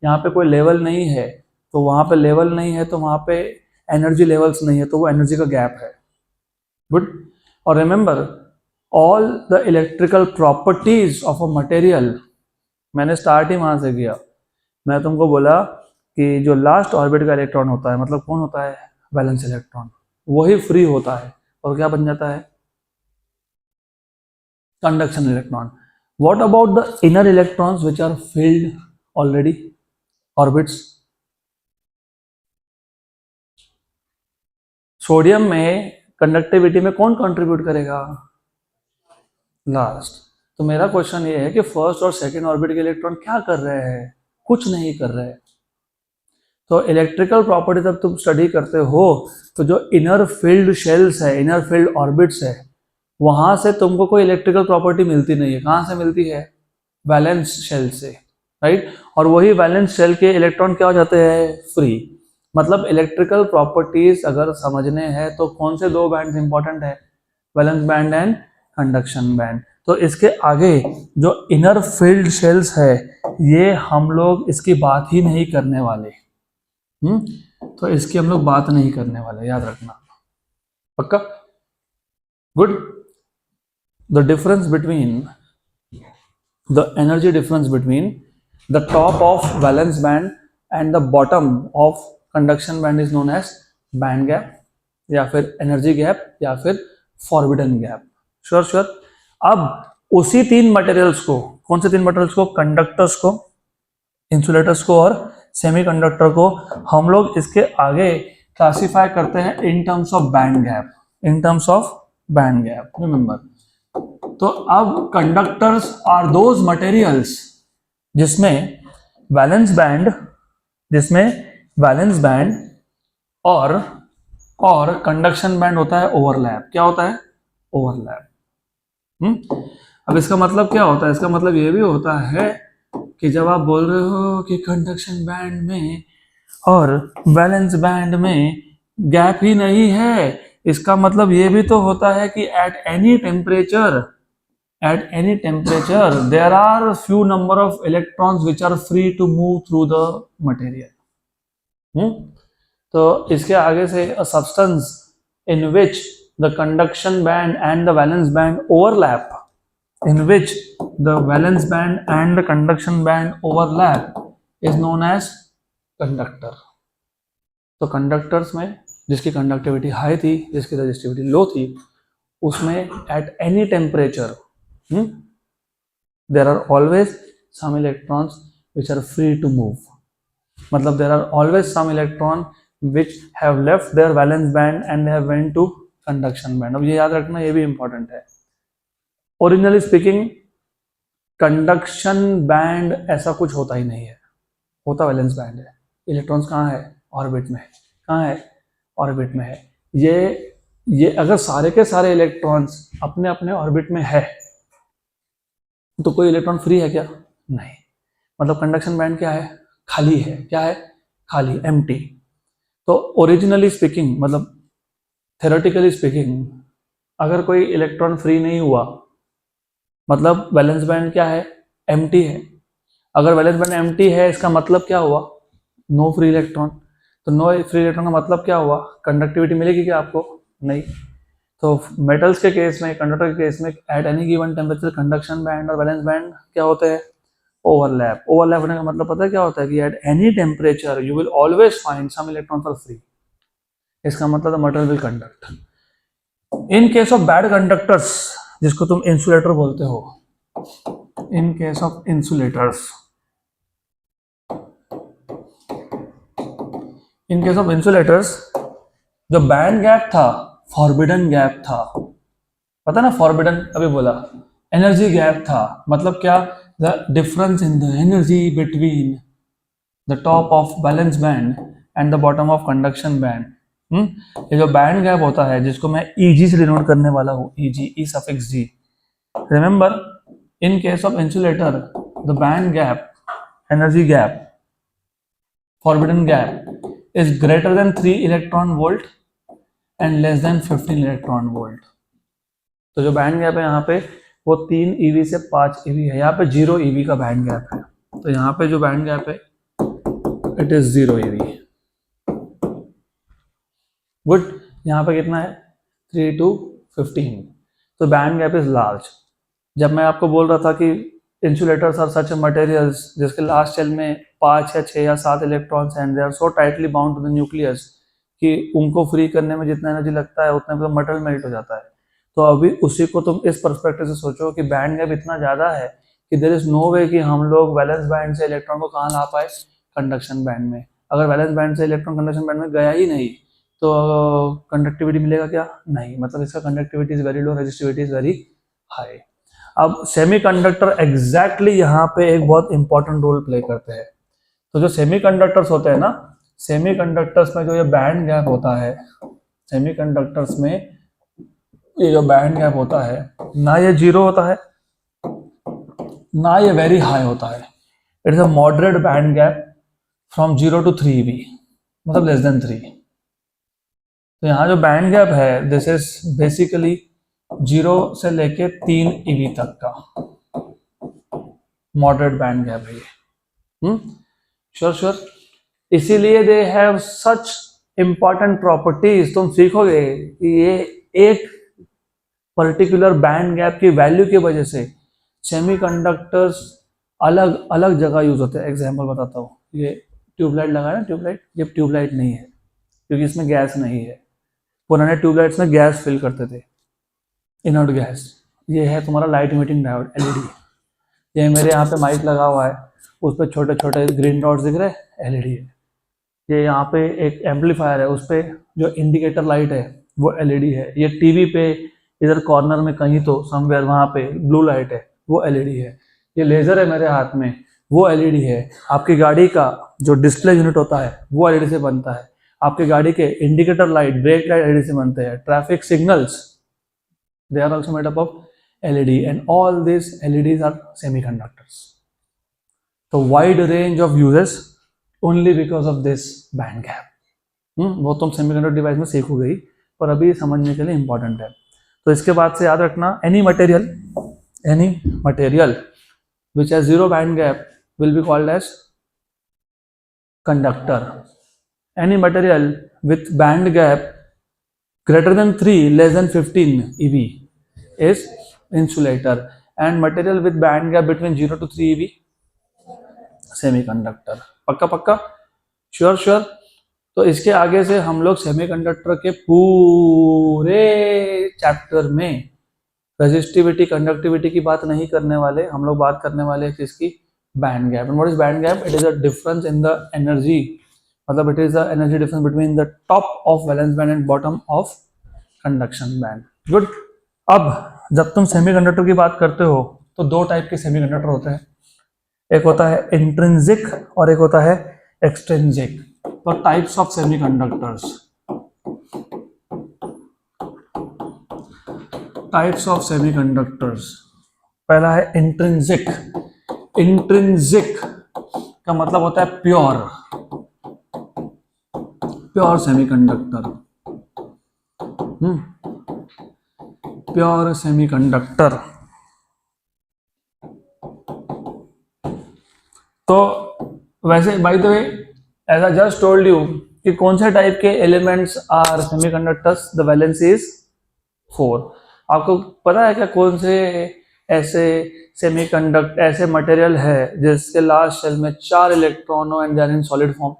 यहाँ पे कोई लेवल नहीं है, तो वहाँ पे लेवल नहीं है, तो वहाँ पे एनर्जी लेवल्स नहीं है, तो वो एनर्जी का गैप है। गुड। और remember, all the electrical properties of a material, मैंने स्टार्ट ही वहाँ से किया। मैं तुमको बोला कि जो लास्ट ऑर्बिट का इलेक्ट्रॉन होता है, मतलब कौन होता है, वैलेंस इलेक्ट्रॉन, वही फ्री होता है और क्या बन जाता है, conduction electron. What about the inner electrons which are filled already orbits. Sodium में कंडक्टिविटी में कौन कंट्रीब्यूट करेगा, लास्ट। तो मेरा क्वेश्चन ये है कि फर्स्ट और सेकंड ऑर्बिट के इलेक्ट्रॉन क्या कर रहे हैं, कुछ नहीं कर रहे। तो इलेक्ट्रिकल प्रॉपर्टी जब तुम स्टडी करते हो, तो जो इनर फील्ड शेल्स है, इनर फील्ड ऑर्बिट्स है, वहां से तुमको कोई इलेक्ट्रिकल प्रॉपर्टी मिलती नहीं है। कहाँ से मिलती है, वैलेंस शेल से, राइट। और वही वैलेंस शेल के इलेक्ट्रॉन क्या हो जाते हैं, फ्री। मतलब इलेक्ट्रिकल प्रॉपर्टीज अगर समझने हैं तो कौन से दो बैंड इंपॉर्टेंट है, valence band and conduction band. तो इसके आगे जो इनर फील्ड शेल्स है ये हम लोग इसकी बात ही नहीं करने वाले। तो इसकी हम लोग बात नहीं करने वाले, याद रखना, पक्का? Good. The difference between the energy difference between the top of valence band and the bottom of conduction band is known as band gap या फिर energy gap या फिर forbidden gap। श्योर। अब उसी तीन मटेरियल्स को, कौन से तीन मटेरियल्स को? कंडक्टर्स को, इंसुलेटर्स को और सेमीकंडक्टर को हम लोग इसके आगे क्लासिफाई करते हैं इन terms of band gap, in terms of band gap, remember. तो अब कंडक्टर्स आर दोज मटेरियल्स जिसमें वैलेंस बैंड और कंडक्शन बैंड होता है ओवरलैप। क्या होता है? ओवरलैप। अब इसका मतलब क्या होता है? इसका मतलब ये भी होता है कि जब आप बोल रहे हो कि कंडक्शन बैंड में और वैलेंस बैंड में गैप ही नहीं है, इसका मतलब ये भी तो होता है कि at any temperature there are few number of electrons which are free to move through the material। तो इसके आगे से a substance in which the conduction band and the valence band overlap, is known as conductor। तो conductors में जिसकी conductivity high थी, जिसकी resistivity लो थी, उसमें eight any temperature there are always some electrons which are free to move। मतलब there are always some electron which have left their valence band and they have went to conduction band। अब ये याद रखना, ये भी important है। Originally speaking conduction band ऐसा कुछ होता ही नहीं है, होता वैलेंस बैंड है। इलेक्ट्रॉन्स कहाँ है? ऑर्बिट में है। कहाँ है? ऑर्बिट में है। ये अगर सारे के सारे इलेक्ट्रॉन्स अपने अपने ऑर्बिट में है तो कोई इलेक्ट्रॉन फ्री है क्या? नहीं। मतलब कंडक्शन बैंड क्या है? खाली है। क्या है? खाली, एम्प्टी। तो ओरिजिनली स्पीकिंग, मतलब थ्योरेटिकली स्पीकिंग, अगर कोई इलेक्ट्रॉन फ्री नहीं हुआ मतलब वैलेंस बैंड क्या है? एम्प्टी है। अगर वैलेंस बैंड एम्प्टी है इसका मतलब क्या हुआ? No free electron. तो नो फ्री इलेक्ट्रॉन का मतलब क्या हुआ? कंडक्टिविटी मिलेगी क्या आपको? नहीं। तो मेटल्स के केस में, कंडक्टर के केस में at any given temperature conduction band और वैलेंस बैंड क्या होते हैं? ओवरलैप। ओवरलैप होने का मतलब पता है क्या होता है? कि at any temperature you will always find some electrons are free. इसका मतलब material will conduct. In case of bad conductors, जिसको तुम इंसुलेटर बोलते हो, इन केस ऑफ इंसुलेटर्स जो बैंड गैप था फॉरबिडन गैप था। पता ना, फॉरबिडन अभी बोला। एनर्जी गैप था, मतलब क्या? The difference in the energy between the top of balance band and the bottom of conduction band. ये जो बैंड गैप होता है, जिसको मैं ईजी से डिनोट करने वाला हूँ, E G, E suffix G. Remember, in case of insulator the band gap, energy gap, forbidden gap is greater than 3 electron volt and less than 15 electron volt. तो जो बैंड गैप है यहाँ पे वो 3 EV से 5 EV है। यहाँ पे 0 EV का बैंड गैप है। तो यहाँ पे जो बैंड गैप है इट इज 0 EV। गुड। यहाँ पे कितना है? 3 to 15। तो बैंड गैप इज लार्ज। जब मैं आपको बोल रहा था कि इंसुलेटर्स आर सच मटेरियल्स जिसके लास्ट शेल में 5 या 6 या 7 electrons and they are so tightly bound to the nucleus कि उनको फ्री करने में जितना एनर्जी लगता है उतने में मटेरियल मेल्ट हो जाता है। तो अभी उसी को तुम इस पर्सपेक्टिव से सोचो कि बैंड गैप इतना ज़्यादा है कि देयर इज नो वे कि हम लोग वैलेंस बैंड से इलेक्ट्रॉन को कहाँ ला पाए? कंडक्शन बैंड में। अगर वैलेंस बैंड से इलेक्ट्रॉन कंडक्शन बैंड में गया ही नहीं तो कंडक्टिविटी मिलेगा क्या? नहीं। मतलब इसका conductivity is very low, resistivity is very high. अब सेमीकंडक्टर एग्जैक्टली यहाँ पे एक बहुत इंपॉर्टेंट रोल प्ले करते हैं। तो जो सेमीकंडक्टर्स होते हैं ना, सेमीकंडक्टर्स में जो ये बैंड गैप होता है, सेमीकंडक्टर्स में ये जो बैंड गैप होता है, ना ये 0 होता है ना ये वेरी हाई होता है। It is a moderate band gap from 0 to 3 EV, मतलब लेस देन 3। तो यहाँ जो बैंड गैप है दिस इज बेसिकली 0 से लेके 3 EV तक का मॉडरेट बैंड गैप है ये। Sure sure. इसीलिए they have such important properties. तुम सीखोगे कि ये एक पर्टिकुलर बैंड गैप की वैल्यू की वजह से सेमीकंडक्टर्स अलग अलग जगह यूज होते हैं। एग्जांपल बताता हूँ, ये ट्यूबलाइट लगा है ना, ट्यूबलाइट, ये ट्यूबलाइट नहीं है क्योंकि इसमें गैस नहीं है। पुराने ट्यूबलाइट्स में गैस फिल करते थे, इनर्ट गैस। ये है तुम्हारा लाइट इमिटिंग डायोड, LED। ये मेरे यहाँ पे माइक लगा हुआ है, उस पर छोटे छोटे ग्रीन डॉट्स दिख रहे हैं, LED है। ये यहाँ पे एक एम्पलीफायर है, उस पर जो इंडिकेटर लाइट है वो LED है। ये टीवी पे इधर कॉर्नर में कहीं तो समवेयर वहाँ पे ब्लू लाइट है, वो LED है। ये लेज़र है मेरे हाथ में, वो LED है। आपकी गाड़ी का जो डिस्प्ले यूनिट होता है वो LED से बनता है। आपकी गाड़ी के indicator light, brake light LED से बनते हैं। Traffic signals, they are also made up of LED, and all these LEDs are semiconductors. So wide range of uses only because of this band gap. वो तुम semiconductor device में सीखोगे ही, पर अभी समझने के लिए इंपॉर्टेंट है। तो इसके बाद से याद रखना, any material which has zero band gap will be called as conductor. Any material with band gap greater than 3, less than 15 EV is insulator, and material with band gap between 0 to 3 EV semiconductor. पक्का पक्का, sure sure. तो इसके आगे से हम लोग semiconductor के पूरे चैप्टर में रेजिस्टिविटी, कंडक्टिविटी की बात नहीं करने वाले। हम लोग बात करने वाले हैं किसकी? Band gap. And what is band gap? It is a difference in the energy, मतलब it is the energy difference between the top of valence band and bottom of conduction band. Good. अब जब तुम semiconductor की बात करते हो तो दो टाइप के सेमीकंडक्टर होते हैं, एक होता है इंट्रिंसिक और एक होता है एक्सट्रिंसिक। तो types of semiconductors, types of semiconductors, पहला है इंट्रिंसिक। इंट्रिंसिक का मतलब होता है pure, pure semiconductor. Pure semiconductor. तो वैसे by the way, as I just told you कि कौन से टाइप के elements are semiconductors, the valence is 4। आपको पता है क्या कौन से ऐसे सेमीकंडक्टर, ऐसे मटेरियल है जिसके लास्ट शेल में 4 इलेक्ट्रॉन हो and they are in solid form?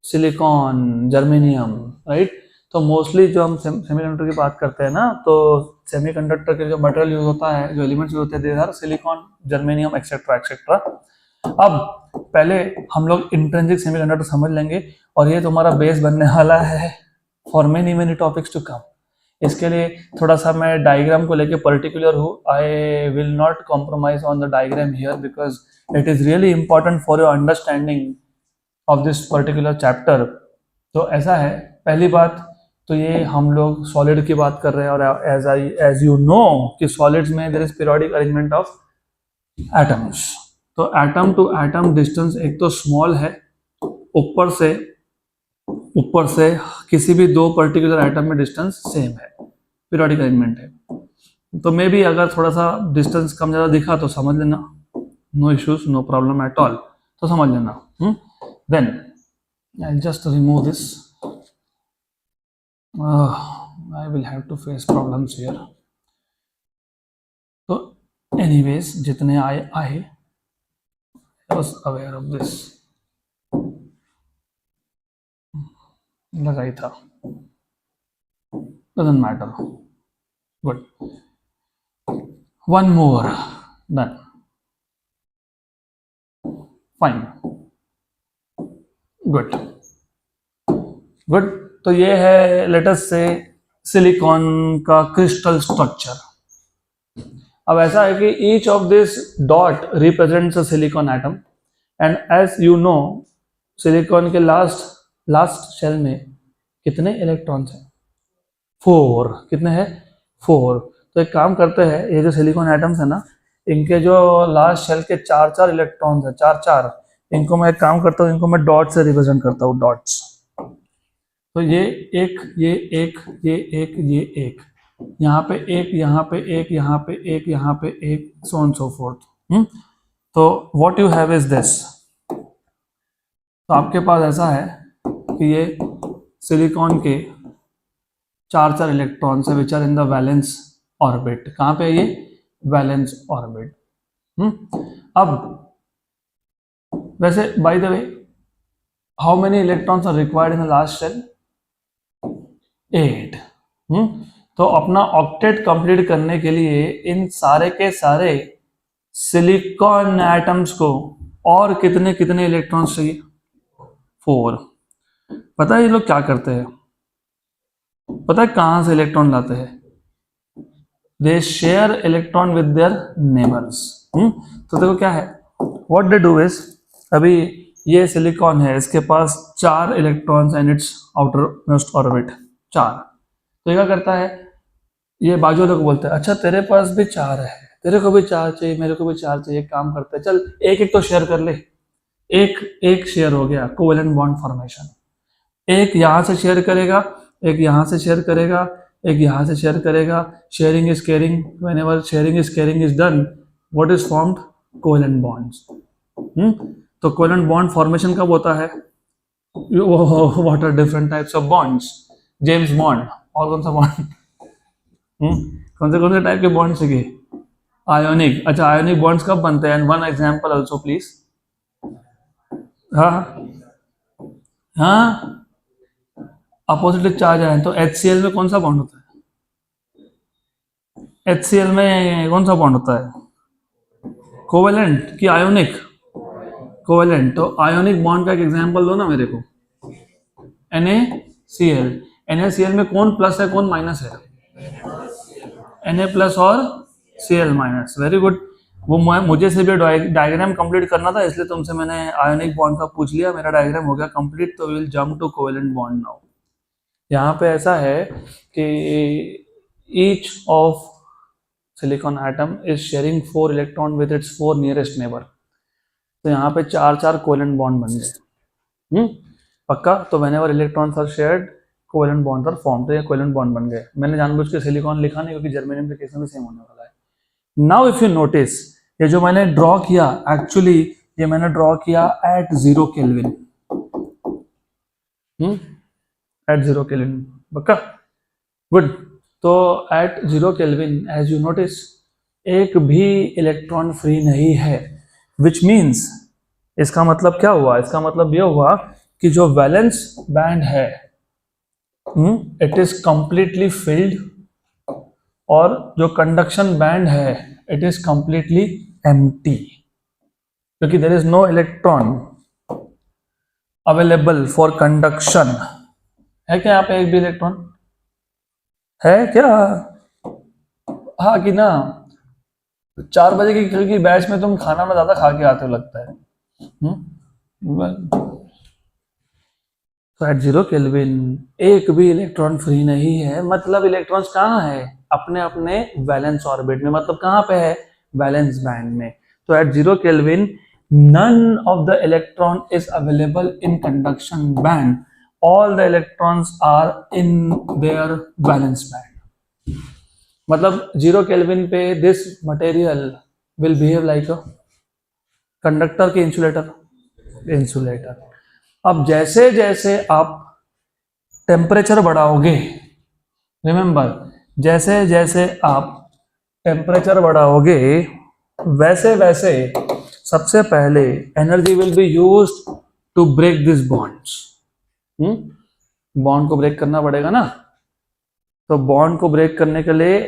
Silicon, germanium, right. तो मोस्टली जो हम सेमीकंडक्टर की बात करते हैं ना, तो सेमीकंडक्टर के जो मटेरियल यूज होता है, जो एलिमेंट्स यूज होते हैं, they are silicon, germanium, etcetera etcetera. अब पहले हम लोग इंट्रिंसिक सेमीकंडक्टर समझ लेंगे, और ये तुम्हारा बेस बनने वाला है for many many topics to come. इसके लिए थोड़ा सा मैं डायग्राम को लेके पर्टिकुलर हूँ। आई will not compromise on the diagram here because it is really important for your understanding of this particular chapter. तो ऐसा है, पहली बात तो ये हम लोग सॉलिड की बात कर रहे हैं, और एज यू नो कि सॉलिड्स में there is periodic arrangement of atoms. तो एटम टू एटम डिस्टेंस एक तो स्मॉल है, ऊपर से किसी भी दो पर्टिकुलर एटम में डिस्टेंस सेम है, पीरियोडिक अरेंजमेंट है। तो मे बी अगर थोड़ा सा डिस्टेंस कम ज़्यादा दिखा तो समझ लेना, no issues, no problem at all, तो समझ लेना। Then I just remove this, I will have to face problems here. तो एनीवेज जितने आए आई was aware of this, लगा ही था, doesn't matter, good, one more, done, fine, good, good। तो ये है लेटेस्ट से सिलिकॉन का क्रिस्टल स्ट्रक्चर। अब ऐसा है कि each of this dot represents a silicon atom, and as you know silicon के लास्ट शेल में कितने इलेक्ट्रॉन्स हैं? 4। कितने हैं? 4। तो एक काम करते हैं, ये जो सिलिकॉन एटम्स है ना, इनके जो लास्ट शेल के 4 इलेक्ट्रॉन्स हैं, 4, इनको मैं एक काम करता हूँ, इनको मैं डॉट से रिप्रेजेंट करता हूँ, डॉट्स। तो ये एक, ये एक, ये एक, ये एक, यहाँ पे एक, यहाँ पे एक, यहाँ पे एक, यहाँ पे एक, so on so forth। तो what you have is this। तो आपके पास ऐसा है कि ये सिलिकॉन के चार चार इलेक्ट्रॉन्स है which are in the valence orbit. कहाँ पे है ये? Valence orbit. अब वैसे by the way, how many electrons are required in the last shell? 8। तो अपना ऑक्टेट कंप्लीट करने के लिए इन सारे के सारे सिलिकॉन एटम्स को और कितने कितने इलेक्ट्रॉन्स चाहिए? 4। पता है ये लोग क्या करते हैं? पता है कहां से इलेक्ट्रॉन लाते हैं? They share electron with their neighbours. तो देखो क्या है, व्हाट दे डू इज, अभी ये सिलिकॉन है, इसके पास 4 electrons and it's outer most orbit 4। तो ये क्या करता है, ये बाजू वाले को बोलता है अच्छा तेरे पास भी 4 है, तेरे को भी 4 चाहिए, मेरे को भी 4 चाहिए, काम करते हैं, चल एक एक तो शेयर कर ले। एक एक शेयर हो गया, कोवेलेंट बॉन्ड फॉर्मेशन। एक यहां से शेयर करेगा, एक यहां से शेयर करेगा, एक यहां से शेयर करेगा। Sharing is caring, whenever sharing is caring is done, what is formed? Covalent bonds. तो कोवेलेंट बॉन्ड फॉर्मेशन कब होता है? What are different types of bonds? James Bond और कौन सा बॉन्ड? कौन से टाइप के बॉन्ड चाहिए? आयोनिक। अच्छा, आयोनिक बॉन्ड्स कब बनते हैं? One example also please. हाँ हाँ, अपोजिट चार्ज आए तो HCl में कौन सा बॉन्ड होता है? HCl में कौन सा बॉन्ड होता है? कोवेलेंट कि आयोनिक? कोवेलेंट। तो आयोनिक बॉन्ड का एक एग्जांपल दो ना मेरे को। NaCl। NaCl में कौन प्लस है कौन माइनस है? Na प्लस और Cl माइनस। Very good. वो मुझे से भी डायग्राम कंप्लीट करना था, इसलिए तुमसे मैंने आयोनिक बॉन्ड का पूछ लिया। मेरा डायग्राम हो गया कंप्लीट, तो will jump to covalent bond now. यहाँ पे ऐसा है कि each of silicon atom is sharing 4 electron with its 4 nearest neighbour. तो यहाँ पे 4 कोवेलेंट बॉन्ड बन गए। पक्का? तो whenever electrons are shared, covalent bond are form. तो ये कोवेलेंट बॉन्ड बन गए। मैंने जानबूझ के सिलिकॉन लिखा नहीं, क्योंकि जर्मेनियम के केस में भी सेम होने वाला है। नाउ इफ यू नोटिस, ये जो मैंने ड्रॉ किया, एक्चुअली ये मैंने ड्रॉ किया एट 0 केल्विन। At 0 kelvin. पक्का? गुड। तो at 0 kelvin as you notice, एक भी इलेक्ट्रॉन फ्री नहीं है, विच मीन्स, इसका मतलब क्या हुआ? इसका मतलब यह हुआ कि जो वैलेंस बैंड है इट इज कंप्लीटली फिल्ड, और जो कंडक्शन बैंड है इट इज कंप्लीटली एम्प्टी, क्योंकि there is no electron available for conduction. है क्या यहाँ पे एक भी इलेक्ट्रॉन? है क्या? हाँ कि ना? 4 बजे की बैच में तुम खाना में ज्यादा खा के आते हो लगता है। तो एट 0 केल्विन एक भी इलेक्ट्रॉन फ्री नहीं है। मतलब इलेक्ट्रॉन्स कहाँ है? अपने अपने वैलेंस ऑर्बिट में। मतलब कहाँ पे है? वैलेंस बैंड में। तो at 0 kelvin none of the electron is available in conduction band. All the electrons are in their valence band. मतलब 0 केल्विन पे this material will behave like a conductor के insulator। अब जैसे जैसे आप टेम्परेचर बढ़ाओगे, रिमेंबर, जैसे जैसे आप टेम्परेचर बढ़ाओगे वैसे वैसे सबसे पहले energy will be used to break this bonds. Bond को ब्रेक करना पड़ेगा ना, तो बॉन्ड को ब्रेक करने के लिए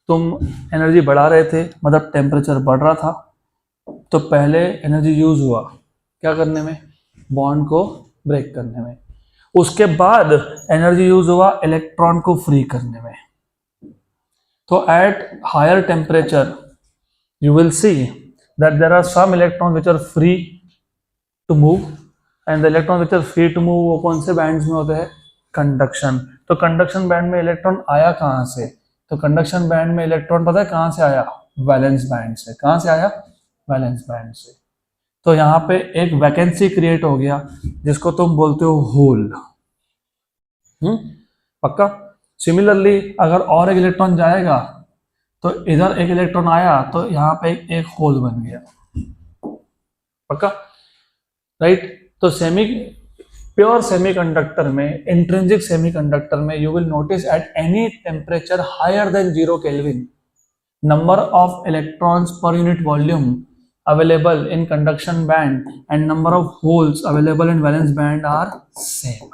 तुम एनर्जी बढ़ा रहे थे, मतलब टेम्परेचर बढ़ रहा था, तो पहले एनर्जी यूज हुआ क्या करने में? बॉन्ड को ब्रेक करने में। उसके बाद एनर्जी यूज हुआ इलेक्ट्रॉन को फ्री करने में। तो at higher temperature you will see that there are some electrons which are free to move, and the electrons which are free to move वो कौन से बैंड्स में होते हैं? कंडक्शन। तो कंडक्शन बैंड में इलेक्ट्रॉन आया कहाँ से? तो कंडक्शन बैंड में इलेक्ट्रॉन पता है कहाँ से आया? वैलेंस बैंड से। कहाँ से आया? वैलेंस बैंड से। तो यहाँ पे एक वैकेंसी क्रिएट हो गया जिसको तुम बोलते हो होल। पक्का? सिमिलरली अगर और एक इलेक्ट्रॉन जाएगा तो इधर एक इलेक्ट्रॉन आया तो यहाँ पे एक होल बन गया, पक्का, राइट। तो प्योर सेमीकंडक्टर में, इंट्रिंसिक सेमीकंडक्टर में, you will notice at any temperature higher than 0 kelvin number of electrons per unit volume available in conduction band and number of holes available in valence band are same.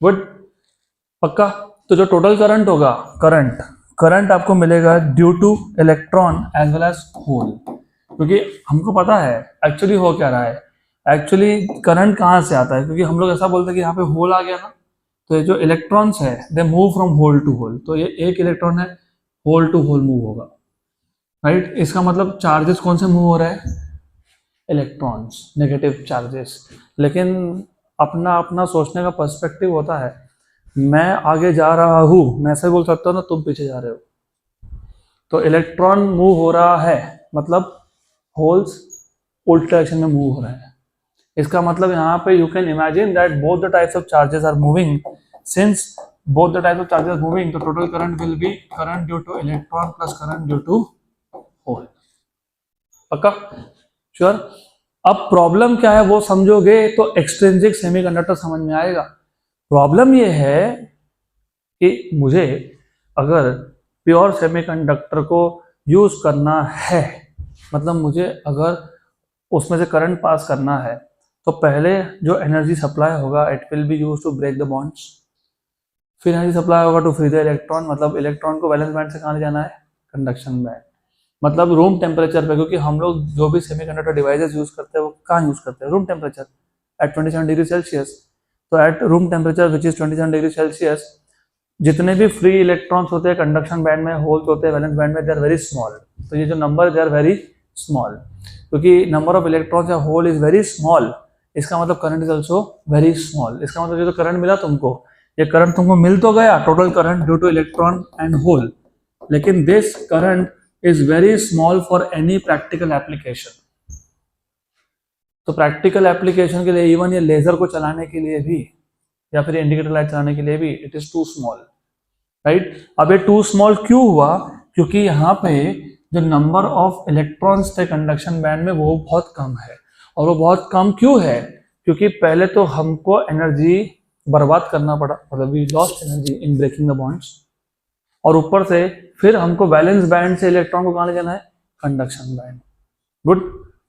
Good, पक्का। तो जो total current होगा, current आपको मिलेगा due to electron as well as hole, क्योंकि हमको पता है एक्चुअली हो क्या रहा है। एक्चुअली करंट कहाँ से आता है, क्योंकि हम लोग ऐसा बोलते हैं कि यहाँ पे होल आ गया ना, तो ये जो इलेक्ट्रॉन्स है they move from hole to hole, तो ये एक इलेक्ट्रॉन है, होल टू होल मूव होगा, राइट। इसका मतलब चार्जेस कौन से मूव हो रहे हैं, इलेक्ट्रॉन्स, नेगेटिव चार्जेस। लेकिन अपना अपना सोचने का पर्सपेक्टिव होता है, मैं आगे जा रहा हूँ, मैं ऐसे बोल सकता हूँ ना, तुम पीछे जा रहे हो, तो इलेक्ट्रॉन मूव हो रहा है, मतलब होल्स उल्टे डायरेक्शन में मूव हो रहे हैं। इसका मतलब यहाँ पे you can imagine that both the types of charges are moving. Since both the types of charges are moving, the total current will be current due to electron plus current due to hole, पक्का, sure. अब problem क्या है वो समझोगे तो extrinsic semiconductor समझ में आएगा। प्रॉब्लम ये है कि मुझे अगर प्योर सेमीकंडक्टर को यूज करना है, मतलब मुझे अगर उसमें से करंट पास करना है, तो पहले जो एनर्जी सप्लाई होगा it will be use to break the bonds, फिर एनर्जी सप्लाई होगा टू फ्री द इलेक्ट्रॉन, मतलब इलेक्ट्रॉन को वैलेंस बैंड से कहाँ ले जाना है, कंडक्शन बैंड, मतलब रूम टेम्परेचर पे, क्योंकि हम लोग जो भी सेमीकंडक्टर डिवाइसेस यूज करते हैं वो कहाँ यूज करते हैं, room temperature at 27 degree Celsius. तो at room temperature which is 27 degree Celsius, जितने भी फ्री इलेक्ट्रॉन्स होते हैं कंडक्शन बैंड में, होल्स होते हैं वैलेंस बैंड में, दे आर वेरी स्मॉल। तो ये जो number they are very small, क्योंकि नंबर ऑफ इलेक्ट्रॉन्स या होल इज वेरी स्मॉल, इसका मतलब current is also very small. इसका मतलब ये जो करंट मिला तुमको, ये करंट तुमको मिल तो गया, total current due to electron and hole, लेकिन this current is very small for any practical application. तो प्रैक्टिकल एप्लीकेशन के लिए, इवन ये लेजर को चलाने के लिए भी, या फिर इंडिकेटर लाइट चलाने के लिए भी, it is too small, right. अब ये टू स्मॉल क्यों हुआ, क्योंकि यहाँ पे जो नंबर ऑफ इलेक्ट्रॉन्स थे कंडक्शन बैंड में वो बहुत कम है। और वो बहुत कम क्यों है, क्योंकि पहले तो हमको एनर्जी बर्बाद करना पड़ा, मतलब we lost energy in breaking the bonds, और ऊपर से फिर हमको वैलेंस बैंड से इलेक्ट्रॉन को कहाँ ले जाना है, कंडक्शन बैंड। गुड,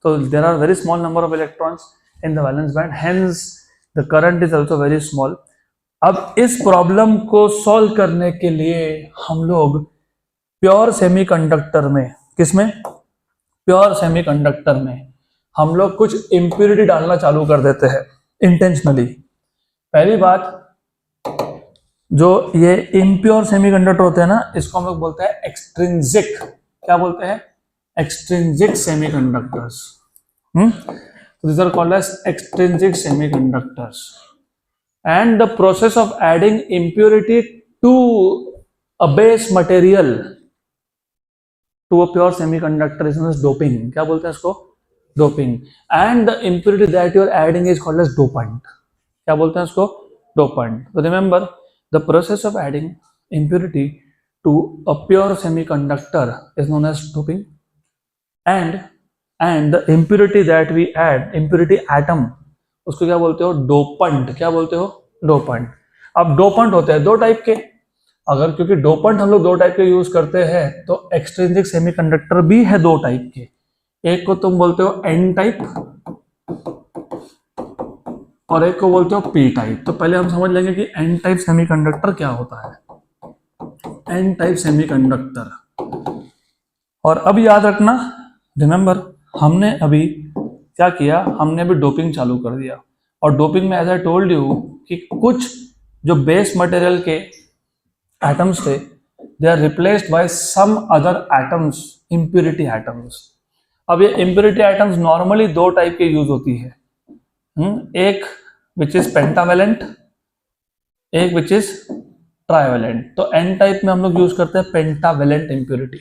तो there are very small number of electrons in the valence band, hence the current is also very small. अब इस प्रॉब्लम को सॉल्व करने के लिए हम लोग प्योर सेमीकंडक्टर में, किसमें, प्योर सेमीकंडक्टर में हम लोग कुछ इम्प्योरिटी डालना चालू कर देते हैं इंटेंशनली। पहली बात, जो ये इम्प्योर सेमीकंडक्टर होते हैं ना, इसको हम लोग बोलते हैं एक्सट्रिंसिक, क्या बोलते हैं, एक्सट्रिंसिक सेमीकंडक्टर्स। तो these are called as extrinsic semiconductors, and the process of adding impurity to a base material to a pure semiconductor is known as doping. क्या बोलते हैं इसको, doping, and the impurity that you are adding is called as dopant. क्या बोलते हैं इसको, dopant. So remember, the process of adding impurity to a pure semiconductor is known as doping, and the impurity that we add, impurity atom, उसको क्या बोलते हो, dopant. क्या बोलते हो, dopant. अब dopant होते हैं दो टाइप के, अगर क्योंकि डोपेंट हम लोग दो टाइप के यूज करते हैं, तो एक्सट्रिंसिक सेमीकंडक्टर भी है दो टाइप के, एक को तुम बोलते हो एन टाइप और एक को बोलते हो पी टाइप। तो पहले हम समझ लेंगे कि एन टाइप सेमीकंडक्टर क्या होता है, एन टाइप सेमीकंडक्टर। और अब याद रखना, रिमेंबर, हमने अभी क्या किया, हमने अभी डोपिंग चालू कर दिया, और डोपिंग में एज आई टोल्ड यू कि कुछ जो बेस मटेरियल के एटम्स थे, they are replaced by some other atoms, impurity atoms. अब ये इम्प्योरिटी एटम्स नॉर्मली दो टाइप के यूज होती है, एक विच इज पेंटावेलेंट, एक विच इज ट्राइवेलेंट। तो एन टाइप में हम लोग यूज करते हैं pentavalent impurity,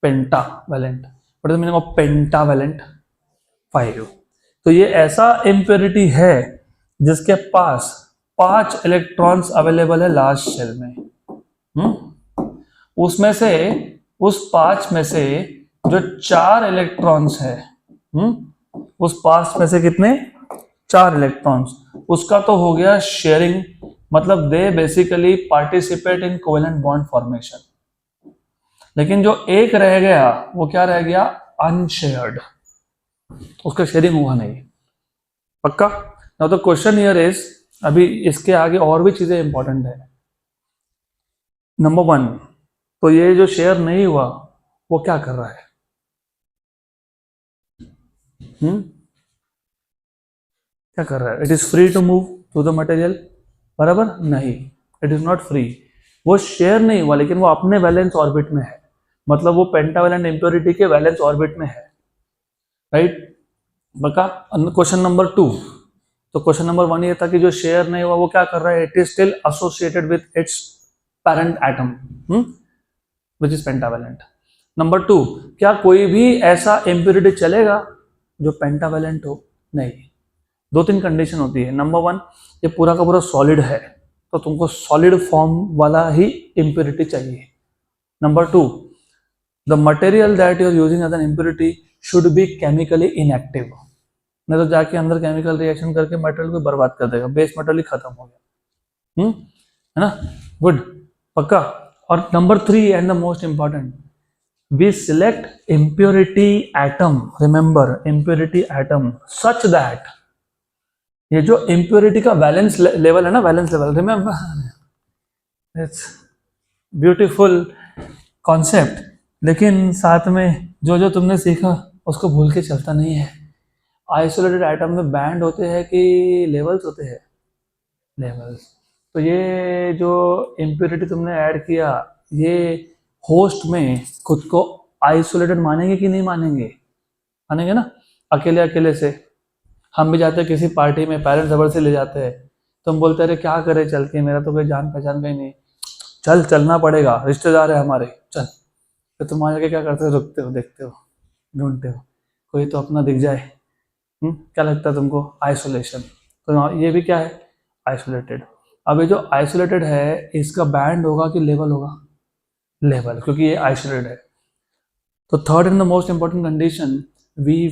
pentavalent. What is the meaning of pentavalent, 5। तो ये ऐसा इम्प्योरिटी है जिसके पास 5 इलेक्ट्रॉन्स अवेलेबल है लास्ट शेल में। उसमें से उस 5 में से जो 4 इलेक्ट्रॉन्स है, उस 5 में से कितने, 4 इलेक्ट्रॉन्स, उसका तो हो गया शेयरिंग, मतलब they basically participate in covalent bond formation. लेकिन जो एक रह गया वो क्या रह गया, अनशेयर्ड, उसका शेयरिंग हुआ नहीं। पक्का? Now the question here is, अभी इसके आगे और भी चीजें इंपॉर्टेंट है। नंबर 1, तो ये जो शेयर नहीं हुआ वो क्या कर रहा है? क्या कर रहा है? It is free to move through the material, बराबर? नहीं, इट इज नॉट फ्री। वो शेयर नहीं हुआ लेकिन वो अपने वैलेंस ऑर्बिट में है, मतलब वो पेंटावैलेंट इंप्योरिटी के वैलेंस ऑर्बिट में है, राइट? बका क्वेश्चन नंबर 2, तो क्वेश्चन नंबर 1 ये था कि जो शेयर नहीं हुआ वो क्या कर रहा है, it is still associated with its parent atom which is pentavalent. Number 2, क्या कोई भी ऐसा इंप्योरिटी चलेगा जो पेंटावैलेंट हो? नहीं। 2-3 कंडीशन होती है। नंबर 1, ये पूरा का पूरा सॉलिड है तो तुमको सॉलिड फॉर्म वाला ही इंप्योरिटी चाहिए। Number 2, the material that you are using as an impurity should be chemically inactive, नहीं तो जाके अंदर केमिकल रिएक्शन करके मटेरियल को बर्बाद कर देगा, बेस मटेरियल खत्म हो गया, है ना? गुड, पक्का? और number 3 and the most important, we select impurity atom, remember impurity atom such that, ये जो impurity का वैलेंस लेवल है ना, valence level, remember, it's beautiful concept, लेकिन साथ में जो जो तुमने सीखा उसको भूल के चलता नहीं है। आइसोलेटेड एटम में बैंड होते हैं कि लेवल्स होते हैं? लेवल्स। तो ये जो इम्प्योरिटी तुमने ऐड किया, ये होस्ट में खुद को आइसोलेटेड मानेंगे कि नहीं मानेंगे? मानेंगे ना। अकेले अकेले से हम भी जाते हैं किसी पार्टी में, पेरेंट्स जबरदस्ती ले जाते हैं, तुम बोलते अरे क्या करे चल के, मेरा तो कोई जान पहचान का ही नहीं, चल चलना पड़ेगा, रिश्तेदार है हमारे, चल। तो तुम आ जाके क्या करते हो, रुकते हो, देखते हो, ढूंढते हो, कोई तो अपना दिख जाए। क्या लगता है तुमको? आइसोलेशन। तो ये भी क्या है? आइसोलेटेड। अब ये जो आइसोलेटेड है इसका बैंड होगा कि लेवल होगा? लेवल, क्योंकि ये आइसोलेटेड है। तो third and the most important condition, we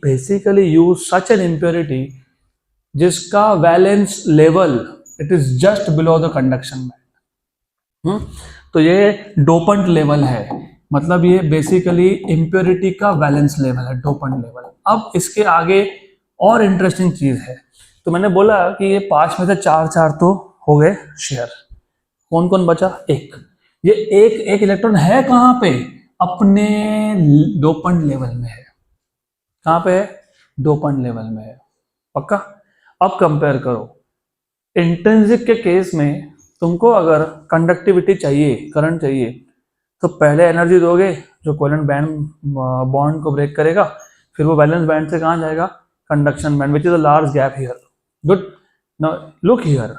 basically use such an impurity जिसका valence level it is just below the conduction band. तो ये डोपेंट लेवल है, मतलब ये बेसिकली इम्प्योरिटी का वैलेंस लेवल है, डोपेंट लेवल। अब इसके आगे और इंटरेस्टिंग चीज है। तो मैंने बोला कि ये 5 में से 4 तो हो गए शेयर, कौन कौन बचा? एक। ये एक इलेक्ट्रॉन है कहाँ पे? अपने डोपेंट लेवल में है। कहाँ पे है? डोपेंट लेवल में है। पक्का? अब कंपेयर करो, इंट्रिंसिक के केस में तुमको अगर कंडक्टिविटी चाहिए, करंट चाहिए, तो पहले एनर्जी दोगे जो कोवेलेंट बैंड बॉन्ड को ब्रेक करेगा, फिर वो वैलेंस बैंड से कहाँ जाएगा? Conduction band, which is a large gap here. Good, now look here,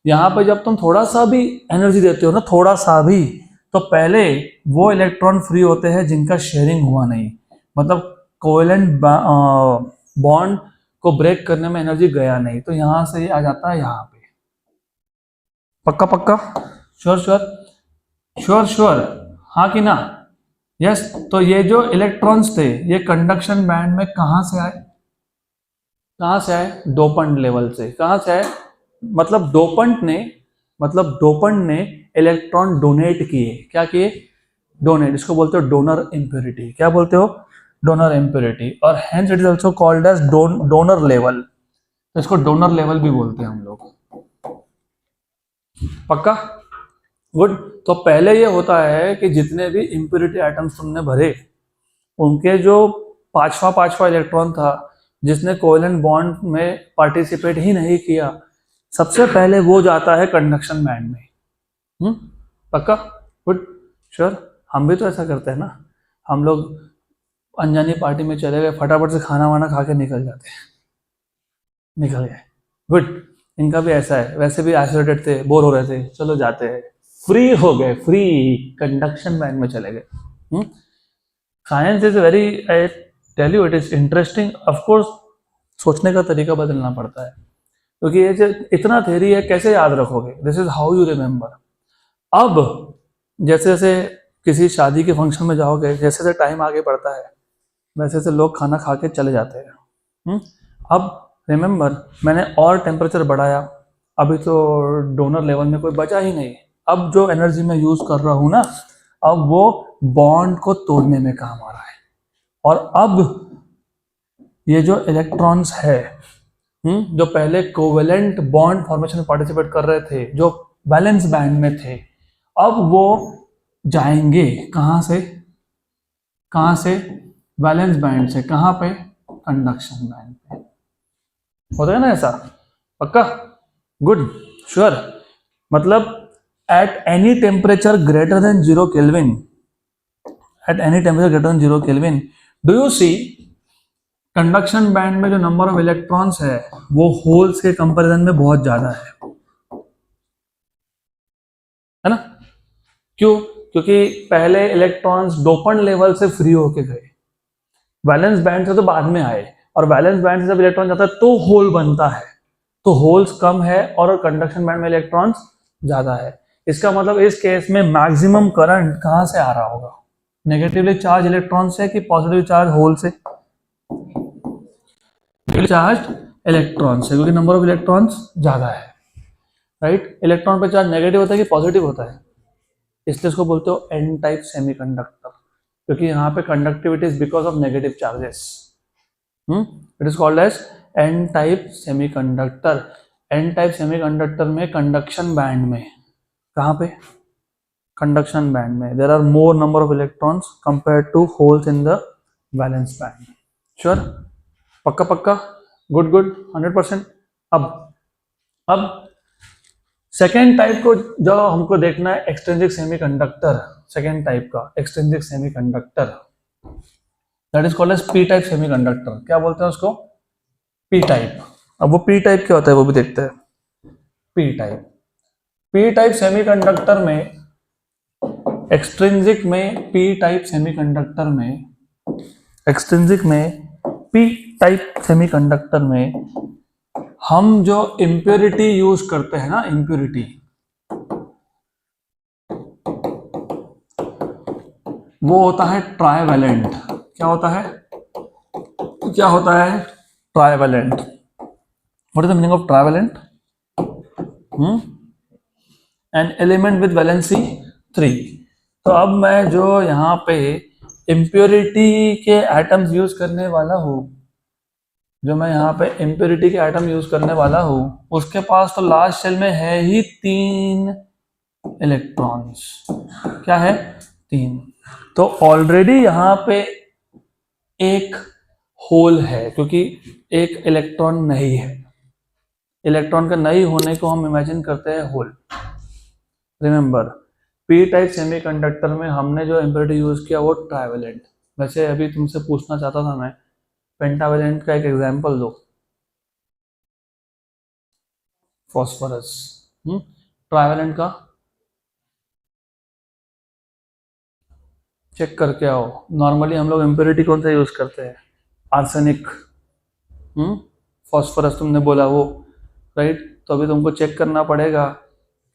यहाँ पे जब तुम थोड़ा सा भी एनर्जी देते हो ना, थोड़ा सा भी, तो पहले वो इलेक्ट्रॉन फ्री होते हैं जिनका शेयरिंग हुआ नहीं, मतलब कोवेलेंट बॉन्ड को ब्रेक करने में एनर्जी गया नहीं, तो यहां से ये आ जाता है यहाँ पे। पक्का पक्का? श्योर श्योर श्योर श्योर, हाँ कि ना? यस। तो ये जो इलेक्ट्रॉन्स थे ये कंडक्शन बैंड में कहां से आए? कहां से आए? डोपेंट लेवल से। कहां से आए? मतलब डोपेंट ने इलेक्ट्रॉन डोनेट किए। क्या किए? डोनेट। इसको बोलते हो डोनर इम्प्योरिटी। क्या बोलते हो? Donor impurity. और hence it is also called as donor level. तो इसको डोनर लेवल भी बोलते हैं हम लोग। पक्का? गुड। तो पहले ये होता है कि जितने भी इम्प्योरिटी आइटम्स तुमने भरे, उनके जो पांचवा इलेक्ट्रॉन था जिसने कोवेलेंट बॉन्ड में पार्टिसिपेट ही नहीं किया, सबसे पहले वो जाता है कंडक्शन बैंड में। पक्का? Good, sure. हम भी तो ऐसा करते हैं ना, हम लोग अनजानी पार्टी में चले गए, फटाफट से खाना वाना खा के निकल जाते हैं, निकल गए। गुड। इनका भी ऐसा है, वैसे भी आइसोलेटेड थे, बोर हो रहे थे, चलो जाते हैं, फ्री हो गए, फ्री कंडक्शन बैंड में चले गए। Science is very, I tell you, it is interesting. Of course सोचने का तरीका बदलना पड़ता है। क्योंकि ये जो इतना थ्योरी है कैसे याद रखोगे, this is how you remember. अब जैसे जैसे किसी शादी के फंक्शन में जाओगे, जैसे जैसे टाइम आगे बढ़ता है वैसे वैसे लोग खाना खा के चले जाते हैं। अब रिमेंबर मैंने और टेम्परेचर बढ़ाया, अभी तो डोनर लेवल में कोई बचा ही नहीं। अब जो एनर्जी मैं यूज कर रहा हूं ना, अब वो बॉन्ड को तोड़ने में काम आ रहा है। और अब ये जो इलेक्ट्रॉन्स है जो पहले कोवेलेंट बॉन्ड फॉर्मेशन में पार्टिसिपेट कर रहे थे, जो वैलेंस बैंड में थे, अब वो जाएंगे कहां से, कहां से, वैलेंस बैंड से कहां पे, कंडक्शन बैंड पे। होता है ना ऐसा, पक्का, गुड, श्योर। मतलब at any temperature greater than 0 kelvin, at any temperature greater than 0 kelvin, do you see conduction band में जो नंबर ऑफ इलेक्ट्रॉन्स है वो होल्स के कंपैरिजन में बहुत ज्यादा है ना? क्यों? क्योंकि पहले इलेक्ट्रॉन्स डोपन लेवल से फ्री होके गए, वैलेंस बैंड से तो बाद में आए, और वैलेंस बैंड से जब इलेक्ट्रॉन जाता है तो होल बनता है, तो होल्स कम है और कंडक्शन बैंड में इलेक्ट्रॉन्स ज्यादा है। इसका मतलब इस केस में मैक्सिमम करंट कहां से आ रहा होगा, नेगेटिवली चार्ज इलेक्ट्रॉन से कि पॉजिटिव चार्ज होल से? चार्ज इलेक्ट्रॉन से, क्योंकि नंबर ऑफ इलेक्ट्रॉन्स ज्यादा है, राइट? इलेक्ट्रॉन पे चार्ज नेगेटिव होता है कि पॉजिटिव होता है? इसलिए इसको बोलते हो एन टाइप सेमीकंडक्टर, क्योंकि यहाँ पे conductivity is because of negative charges. It is called as N type semiconductor. N type semiconductor में कंडक्शन बैंड में, कहाँ पे, कंडक्शन बैंड में there are more number of electrons compare to holes in the valence band. Sure, पक्का पक्का, good good, 100%। अब second type को जो हमको देखना है, एक्सट्रिंसिक सेमीकंडक्टर, सेकेंड टाइप का extrinsic semiconductor, that is called as P type semiconductor. क्या बोलते हैं उसको? P type. अब वो पी टाइप क्या होता है वो भी देखते हैं। पी टाइप सेमीकंडक्टर में, एक्सट्रिंसिक में, पी टाइप सेमीकंडक्टर में, एक्सट्रिंसिक में पी टाइप सेमीकंडक्टर में हम जो इम्प्योरिटी यूज करते हैं ना, इम्प्योरिटी, वो होता है ट्राइवैलेंट। क्या होता है? क्या होता है? Trivalent. What is the meaning of trivalent? An element with valency 3। तो अब मैं जो यहाँ पे इम्प्योरिटी के एटम्स यूज करने वाला हूँ, जो मैं यहाँ पे इम्प्योरिटी के एटम यूज करने वाला हूँ, उसके पास तो लास्ट शेल में है ही 3 इलेक्ट्रॉन्स। क्या है? 3। तो ऑलरेडी यहाँ पे एक होल है, क्योंकि एक इलेक्ट्रॉन नहीं है। इलेक्ट्रॉन का नहीं होने को हम इमेजिन करते हैं hole. Remember, P type semiconductor में हमने जो इम्प्योरिटी यूज किया वो ट्राइवैलेंट। वैसे अभी तुमसे पूछना चाहता था मैं, पेंटावैलेंट का एक एग्जांपल दो। फॉस्फोरस। ट्राइवैलेंट का चेक करके आओ। नॉर्मली हम लोग इम्प्योरिटी कौन सा यूज करते हैं? आर्सेनिक। फॉस्फोरस तुमने बोला वो, राइट? तो अभी तुमको चेक करना पड़ेगा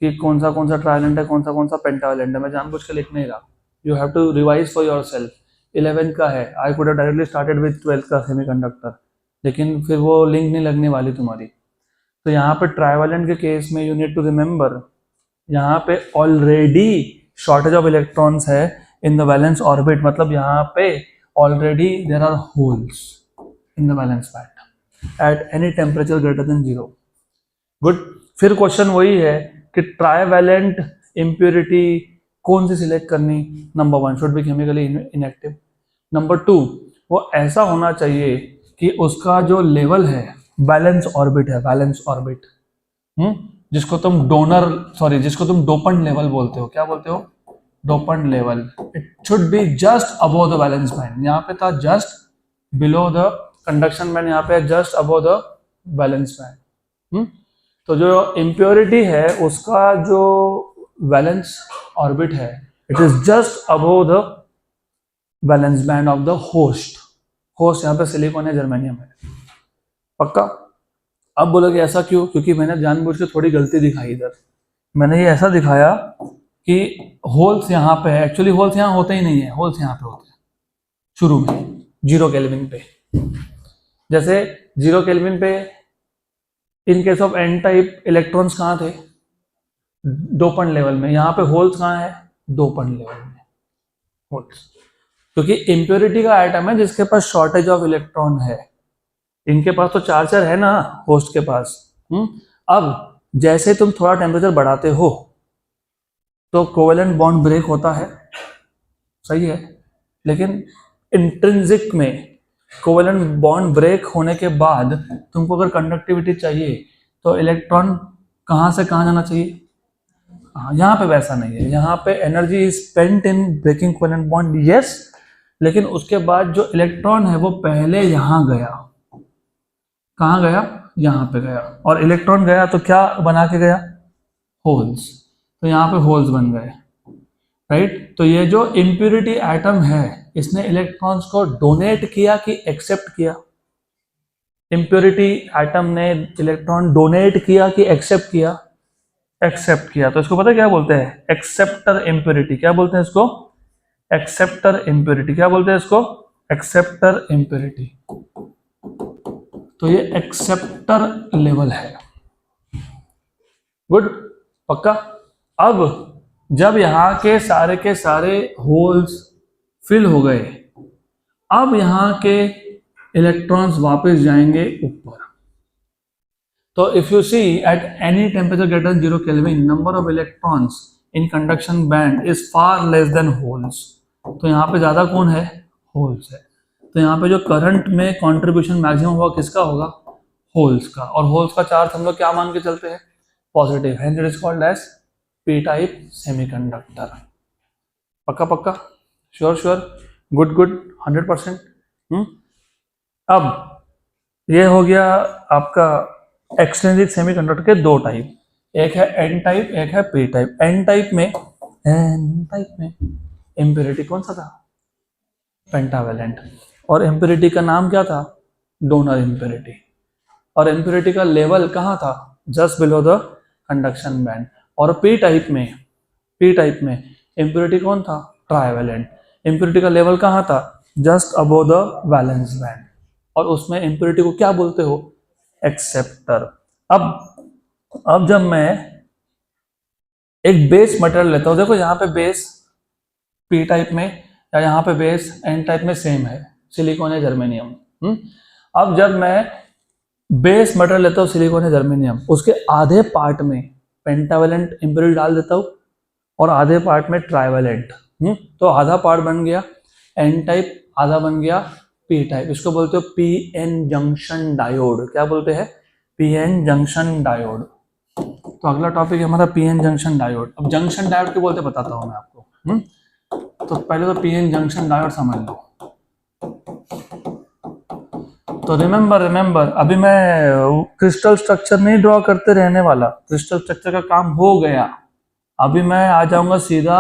कि कौन सा ट्राइवैलेंट है, कौन सा पेंटावैलेंट है। मैं जानबूझ के लिख नहीं रहा, you have to revise for yourself. 11 का है, I could have directly started with 12 का सेमीकंडक्टर, लेकिन फिर वो लिंक नहीं लगने वाली तुम्हारी। तो यहाँ पे ट्राइवैलेंट के केस में यू नीड टू रिमेंबर, यहाँ पे ऑलरेडी शॉर्टेज ऑफ इलेक्ट्रॉन्स है इन द वैलेंस ऑर्बिट, मतलब यहाँ पे already there are holes in the valence band at any temperature greater than 0। Good. फिर क्वेश्चन वही है कि ट्राइवैलेंट इम्प्योरिटी कौन सी सिलेक्ट करनी? Number 1 should be chemically inactive. Number 2, वो ऐसा होना चाहिए कि उसका जो लेवल है बैलेंस ऑर्बिट है, बैलेंस ऑर्बिट, जिसको तुम डोपंट लेवल बोलते हो। क्या बोलते हो? Dopant level. It should be just above the balance band. यहाँ पे था just below the conduction band, यहाँ पे just above the balance band. तो जो इम्प्योरिटी है उसका जो वैलेंस ऑर्बिट है, it is just above the valence band of the host. यहाँ पे सिलिकॉन है, जर्मेनियम है। पक्का? अब बोलोगे ऐसा क्यों? क्योंकि मैंने जानबूझ के थोड़ी गलती दिखाई इधर। मैंने ये ऐसा दिखाया कि होल्स यहाँ पे है, एक्चुअली होल्स यहाँ होते ही नहीं है, होल्स यहाँ पे होते हैं शुरू में 0 केल्विन पे। जैसे 0 केल्विन पे in case of N type electrons कहाँ थे? डोपंट लेवल में। यहाँ पे होल्स कहाँ है? डोपंट लेवल में होल्स, क्योंकि इम्प्योरिटी का आइटम है जिसके पास शॉर्टेज ऑफ इलेक्ट्रॉन है। इनके पास तो चार्जर है ना होस्ट के पास। अब जैसे तुम थोड़ा टेम्परेचर बढ़ाते हो तो कोवेलेंट बॉन्ड ब्रेक होता है, सही है, लेकिन इंट्रिंसिक में कोवेलेंट बॉन्ड ब्रेक होने के बाद तुमको अगर कंडक्टिविटी चाहिए तो इलेक्ट्रॉन कहाँ से कहाँ जाना चाहिए? यहाँ पे वैसा नहीं है, यहाँ पे energy is spent in breaking covalent bond, yes, लेकिन उसके बाद जो इलेक्ट्रॉन है वो पहले यहाँ गया। कहाँ गया? यहाँ पे गया, और इलेक्ट्रॉन गया तो क्या बना के गया? होल्स। तो यहाँ पे होल्स बन गए, राइट। तो ये जो इम्प्योरिटी एटम है इसने इलेक्ट्रॉन्स को डोनेट किया कि एक्सेप्ट किया? इम्प्योरिटी एटम ने इलेक्ट्रॉन डोनेट किया कि एक्सेप्ट किया? एक्सेप्ट किया। तो इसको पता क्या बोलते हैं? Acceptor impurity. क्या बोलते हैं इसको? Acceptor impurity. क्या बोलते हैं इसको? Acceptor impurity. तो ये एक्सेप्टर लेवल है। गुड, पक्का। अब जब यहाँ के सारे होल्स फिल हो गए, अब यहाँ के इलेक्ट्रॉन्स वापस जाएंगे ऊपर। तो if you see at any temperature greater than 0 kelvin, number of electrons in conduction band is far less than holes. तो यहाँ पे ज्यादा कौन है? होल्स है। तो यहाँ पे जो करंट में कंट्रीब्यूशन मैक्सिमम होगा किसका होगा? होल्स का। और होल्स का चार्ज हम लोग क्या मान के चलते हैं? Positive. Hence it is called as P type semiconductor. पक्का पक्का, श्योर श्योर, गुड गुड, 100%। अब ये हो गया आपका एक्सट्रिंसिक सेमीकंडक्टर के दो टाइप, एक है एन टाइप, एक है पी टाइप। एन टाइप में इम्प्योरिटी कौन सा था? पेंटावेलेंट। और इम्प्योरिटी का नाम क्या था? Donor impurity. और इम्प्योरिटी का लेवल कहाँ था? Just below the conduction band. और पी टाइप में इम्प्योरिटी कौन था? ट्राइवेलेंट। इम्प्योरिटी का लेवल कहाँ था? Just above the valence band. और उसमें इम्प्योरिटी को क्या बोलते हो? एक्सेप्टर। अब जब मैं एक बेस मटेरियल लेता हूं, देखो यहाँ पे बेस पी टाइप में या यहाँ पे बेस एन टाइप में सेम है, सिलिकॉन या जर्मेनियम। अब जब मैं बेस मटेरियल लेता हूँ सिलिकॉन या जर्मेनियम, उसके आधे पार्ट में पेंटावेलेंट इम्प्योरिटी डाल देता हूँ और आधे पार्ट में ट्राइवेलेंट। तो आधा पार्ट बन गया एन टाइप, आधा बन गया पी टाइप। इसको बोलते हो पी एन जंक्शन डायोड। क्या बोलते हैं? P N junction diode. तो अगला टॉपिक है हमारा पी एन जंक्शन डायोड। अब जंक्शन डायोड क्यों बोलते बताता हूं मैं आपको। तो पहले तो पी एन जंक्शन डायोड समझ लो। तो रिमेंबर अभी मैं क्रिस्टल स्ट्रक्चर नहीं ड्रॉ करते रहने वाला, क्रिस्टल स्ट्रक्चर का काम हो गया। अभी मैं आ जाऊंगा सीधा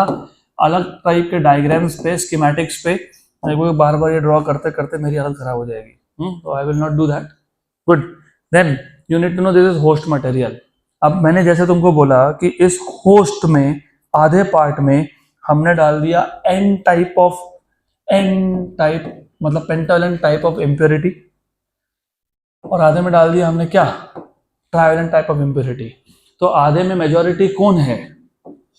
अलग टाइप के डायग्राम्स पे, स्कीमेटिक्स पे। बार बार ये ड्रॉ करते करते मेरी हालत खराब हो जाएगी। तो I will not do that. Good, then you need to know this is host material. अब मैंने जैसे तुमको बोला कि इस होस्ट में आधे पार्ट में हमने डाल दिया एन टाइप मतलब पेंटावेलेंट टाइप ऑफ इम्प्योरिटी, और आधे में डाल दिया हमने क्या? Trivalent type of impurity. तो आधे में मेजॉरिटी कौन है?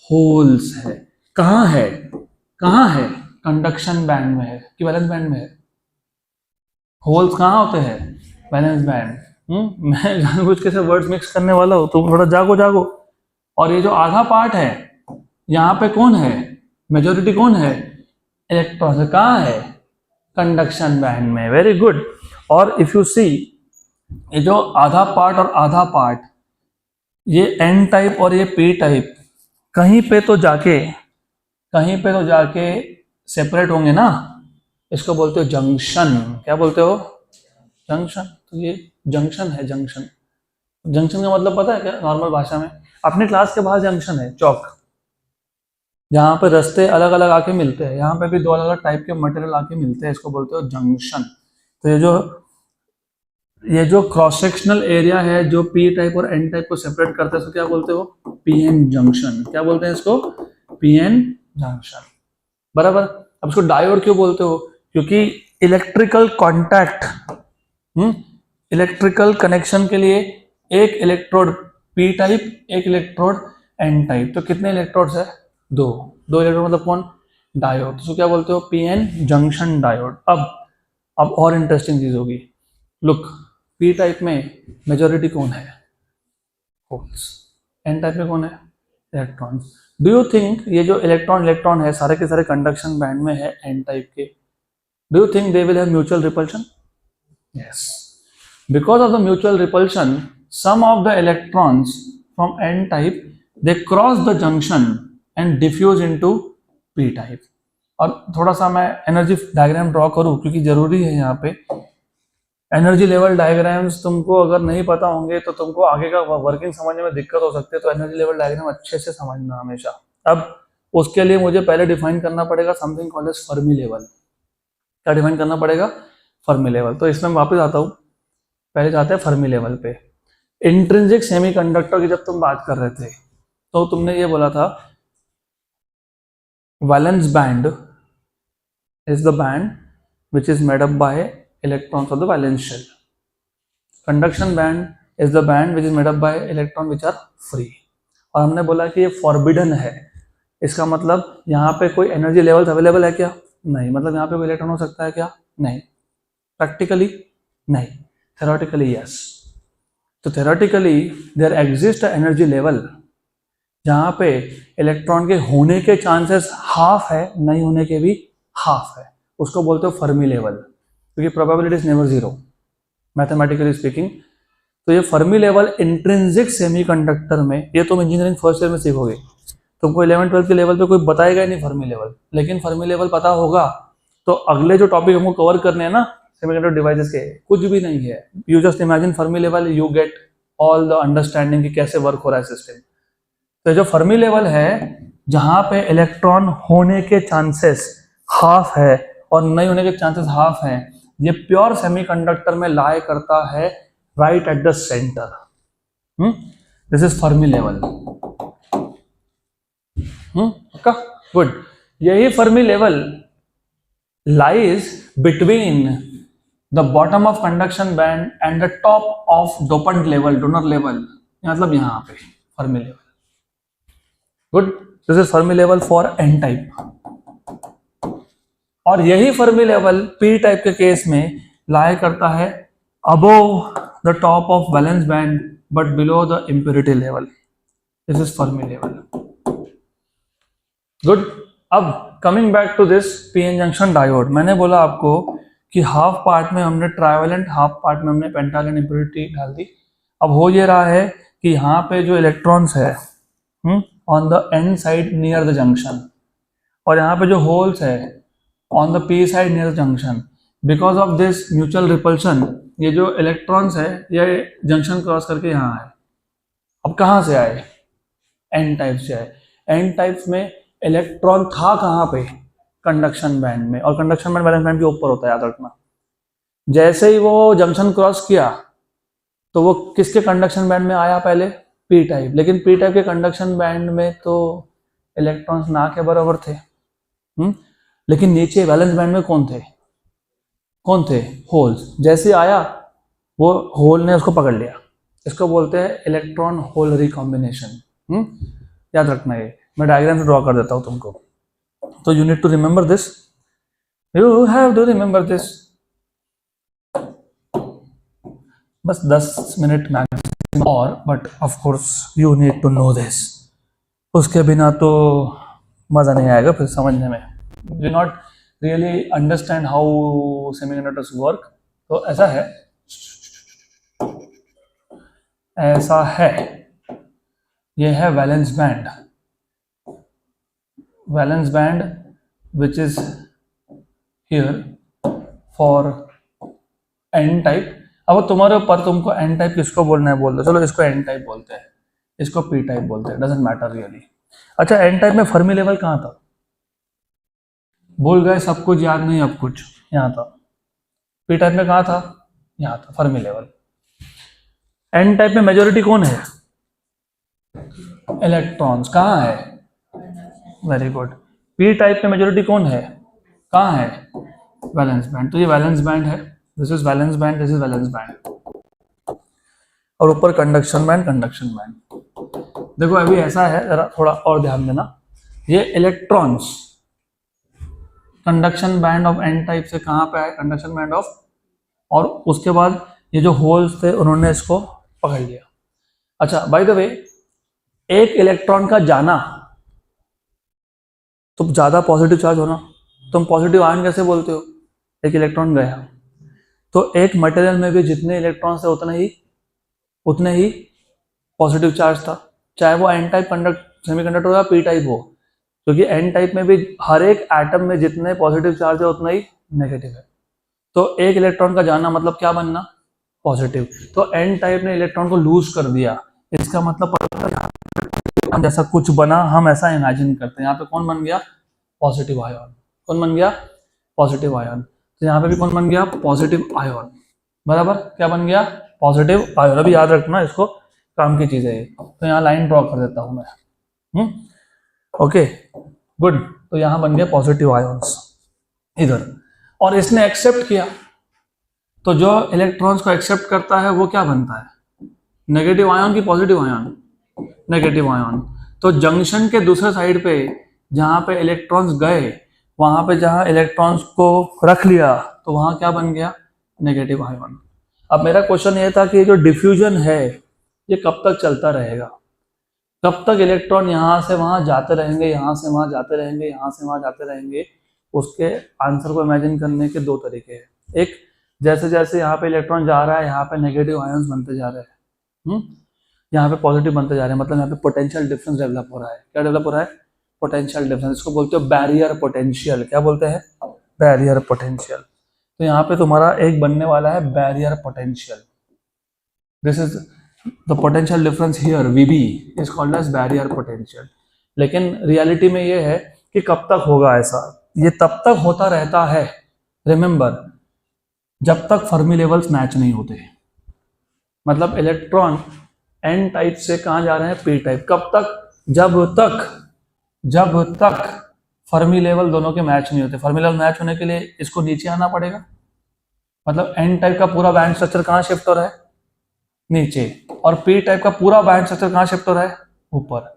होल्स है। कहाँ है? कंडक्शन बैंड में है कि वैलेंस बैंड में है? होल्स कहाँ होते हैं? Valence band. मैं जानबूझ के से वर्ड्स मिक्स करने वाला हूँ, तो थोड़ा जागो। और ये जो आधा पार्ट है यहाँ पे कौन है? मेजॉरिटी कौन है? इलेक्ट्रॉन। कहाँ है? कंडक्शन बैंड में। Very good. और इफ यू सी ये जो आधा पार्ट और आधा पार्ट, ये एन टाइप और ये पी टाइप कहीं पे तो जाके सेपरेट होंगे ना। इसको बोलते हो जंक्शन। क्या बोलते हो? जंक्शन। तो ये जंक्शन है। जंक्शन का मतलब पता है क्या नॉर्मल भाषा में? अपने क्लास के बाहर जंक्शन है, चौक, जहाँ पे रास्ते अलग अलग आके मिलते हैं। यहाँ पे भी दो अलग अलग टाइप के मटेरियल आके मिलते हैं, इसको बोलते हो जंक्शन। तो ये जो ये जो क्रॉस सेक्शनल एरिया है जो पी टाइप और एन टाइप को सेपरेट करता है, इसको क्या बोलते हो? PN junction. क्या बोलते हैं इसको? PN junction. बराबर। अब इसको डायोड क्यों बोलते हो? क्योंकि इलेक्ट्रिकल कॉन्टैक्ट, इलेक्ट्रिकल कनेक्शन के लिए एक इलेक्ट्रोड पी टाइप, एक इलेक्ट्रोड एन टाइप। तो कितने इलेक्ट्रोड्स है? दो। दो इलेक्ट्रोड मतलब कौन? डायोड। तो क्या बोलते हो? PN junction diode. अब और इंटरेस्टिंग चीज होगी। लुक, पी टाइप में मेजॉरिटी कौन है? होल्स। एन टाइप में कौन है? इलेक्ट्रॉन्स। डू यू थिंक ये जो इलेक्ट्रॉन इलेक्ट्रॉन है सारे के सारे कंडक्शन बैंड में है एन टाइप के? Do you think they will have mutual repulsion? Yes. Because of the mutual repulsion, some of the electrons from n type they cross the junction and diffuse into p type. और थोड़ा सा मैं energy diagram draw करूं क्योंकि जरूरी है यहाँ पे। एनर्जी लेवल डायग्राम्स तुमको अगर नहीं पता होंगे तो तुमको आगे का वर्किंग समझने में दिक्कत हो सकती है, तो एनर्जी लेवल डायग्राम अच्छे से समझना हमेशा। अब उसके लिए मुझे पहले डिफाइन करना पड़ेगा something called as Fermi level. क्या डिफाइन करना पड़ेगा? Fermi level. तो इसमें वापस आता हूँ, पहले जाते हैं फर्मी लेवल पे। इंट्रिंसिक सेमीकंडक्टर की जब तुम बात कर रहे थे तो तुमने ये बोला था valence band is the band which is made up by electrons of the valence shell. Conduction band is the band which is made up by electron which are free. और हमने बोला कि ये फॉरबिडन है। इसका मतलब यहाँ पे कोई एनर्जी लेवल्स अवेलेबल है क्या? नहीं। मतलब यहाँ पे कोई इलेक्ट्रॉन हो सकता है क्या? नहीं। प्रैक्टिकली नहीं, theoretically yes. तो theoretically there exists a energy level जहाँ पे इलेक्ट्रॉन के होने के चांसेस हाफ है, नहीं होने के भी हाफ है। उसको बोलते हो फर्मी लेवल, क्योंकि probability is never zero mathematically speaking. तो ये फर्मी लेवल इंट्रिंसिक सेमीकंडक्टर में, ये तुम इंजीनियरिंग फर्स्ट ईयर में सीखोगे। तुमको 11-12 के लेवल पे कोई बताएगा ही नहीं फर्मी लेवल, लेकिन फर्मी लेवल पता होगा तो अगले जो टॉपिक हमको कवर करने हैं ना सेमीकंडक्टर डिवाइसेस के, कुछ भी नहीं है। You just imagine Fermi level, you get all the understanding कि कैसे वर्क हो रहा है सिस्टम। तो जो फर्मी लेवल है जहां पे इलेक्ट्रॉन होने के चांसेस हाफ है और नहीं होने के चांसेस हाफ है, ये प्योर सेमीकंडक्टर में लाई करता है right at the centre. This is Fermi level. Good. यही Fermi level lies between the bottom of conduction band and the top of dopant level, donor level, मतलब यहाँ पे Fermi level. Good. This is Fermi level for N type. और यही Fermi level P type के case में lie करता है above the top of valence band but below the impurity level. This is Fermi level. Good. अब coming back to this PN junction diode, मैंने बोला आपको कि हाफ पार्ट में हमने ट्राइवेलेंट, हाफ पार्ट में हमने पेंटावेलेंट इंप्योरिटी डाल दी। अब हो ये रहा है कि यहाँ पे जो इलेक्ट्रॉन्स है on the N side near the junction, और यहाँ पे जो होल्स है on the P side near the junction, because of this mutual repulsion ये जो इलेक्ट्रॉन्स है ये जंक्शन क्रॉस करके यहाँ आए। अब कहाँ से आए? एन टाइप से आए। एन टाइप में इलेक्ट्रॉन था कहाँ पे? कंडक्शन बैंड में, और कंडक्शन बैंड वैलेंस बैंड के ऊपर होता है, याद रखना। जैसे ही वो जंक्शन क्रॉस किया तो वो किसके कंडक्शन बैंड में आया? पहले पी टाइप। लेकिन पी टाइप के कंडक्शन बैंड में तो इलेक्ट्रॉन्स ना के बराबर थे। लेकिन नीचे वैलेंस बैंड में कौन थे? कौन थे? होल्स। जैसे आया वो होल ने उसको पकड़ लिया। इसको बोलते हैं इलेक्ट्रॉन होल रिकॉम्बिनेशन। याद रखना ये, मैं डायग्राम से ड्रॉ कर देता हूं तुमको। तो you need to remember this, you have to remember this. बस 10 मिनट मैक्सिमम और, but of course you need to know this. उसके बिना तो मजा नहीं आएगा फिर समझने में। You not really understand how semiconductors work. तो ऐसा है, ऐसा है, ये है valence band. Valence band which is here for n type. अब तुम्हारे ऊपर तुमको n टाइप किसको बोलना है बोल दो। चलो इसको n टाइप बोलते हैं, इसको p टाइप बोलते हैं, डजंट मैटर रियली। अच्छा, n टाइप में फर्मी लेवल कहाँ था? भूल गए? सब कुछ याद नहीं अब कुछ यहाँ था। p टाइप में कहाँ था? यहाँ था फर्मी लेवल। एन टाइप में मेजोरिटी कौन है? इलेक्ट्रॉन्स। कहाँ है? Very good. पी टाइप में मेजोरिटी कौन है? कहाँ है? Valence band. तो ये वैलेंस बैंड है, this is valence band, this is valence band, और ऊपर कंडक्शन बैंड, कंडक्शन बैंड। देखो अभी ऐसा है, जरा थोड़ा और ध्यान देना, ये electrons conduction band of N type से कहाँ पे आए? कंडक्शन बैंड ऑफ, और उसके बाद ये जो होल्स थे उन्होंने इसको पकड़ लिया। अच्छा बाय द वे, एक इलेक्ट्रॉन का जाना तो ज्यादा पॉजिटिव चार्ज होना, तुम पॉजिटिव आयन कैसे बोलते हो? एक इलेक्ट्रॉन गया, तो एक मटेरियल में भी जितने इलेक्ट्रॉन्स थे उतने ही पॉजिटिव चार्ज था, चाहे वो एन टाइप सेमीकंडक्टर हो या पी टाइप हो, क्योंकि एन टाइप में भी हर एक एटम में जितने पॉजिटिव चार्ज है उतना ही नेगेटिव है। तो एक इलेक्ट्रॉन का जाना मतलब क्या बनना? पॉजिटिव। तो एन टाइप ने इलेक्ट्रॉन को लूज कर दिया, इसका मतलब हम जैसा कुछ बना, हम ऐसा इमेजिन करते हैं। यहाँ पे कौन बन गया? Positive ion. कौन बन गया? Positive ion. तो यहाँ पे भी कौन बन गया? Positive ion. बराबर, क्या बन गया? Positive ion. अभी याद रखना इसको, काम की चीज है ये। तो यहाँ लाइन ड्रॉ कर देता हूं मैं। Okay good. तो यहाँ बन गया पॉजिटिव आयन्स इधर, और इसने एक्सेप्ट किया, तो जो इलेक्ट्रॉन्स को एक्सेप्ट करता है वो क्या बनता है? नेगेटिव आयन की पॉजिटिव आयन? Negative ion. तो जंक्शन के दूसरे साइड पे जहां पे इलेक्ट्रॉन्स गए, वहां पे जहां इलेक्ट्रॉन्स को रख लिया, तो वहां क्या बन गया? Negative ion. अब मेरा क्वेश्चन ये था कि ये जो डिफ्यूजन है ये कब तक चलता रहेगा? कब तक इलेक्ट्रॉन यहाँ से वहां जाते रहेंगे, यहाँ से वहां जाते रहेंगे, यहाँ से वहां जाते रहेंगे? उसके आंसर को इमेजिन करने के दो तरीके हैं। एक, जैसे जैसे यहाँ पे इलेक्ट्रॉन जा रहा है यहाँ पे नेगेटिव आयन्स बनते जा रहे हैं, यहाँ पे पॉजिटिव बनते जा रहे हैं, मतलब यहाँ पे पोटेंशियल डिफरेंस डेवलप हो रहा है। क्या डेवलप हो रहा है? Potential difference. इसको बोलते हो बैरियर पोटेंशियल। क्या बोलते हैं? Barrier potential. तो यहाँ पे तुम्हारा एक बनने वाला है barrier potential. This is the potential difference here, VB is called as barrier potential. लेकिन रियलिटी में ये है कि कब तक होगा ऐसा? ये तब तक होता रहता है, रिमेंबर, जब तक फर्मी लेवल्स मैच नहीं होते। मतलब इलेक्ट्रॉन एन टाइप से कहाँ जा रहे हैं? P type. कब तक? जब तक फर्मी लेवल दोनों के मैच नहीं होते। फर्मी लेवल मैच होने के लिए इसको नीचे आना पड़ेगा, मतलब एन टाइप का पूरा बैंड स्ट्रक्चर कहाँ शिफ्ट हो रहा है? नीचे। और पी टाइप का पूरा बैंड स्ट्रक्चर कहाँ शिफ्ट हो रहा है? ऊपर।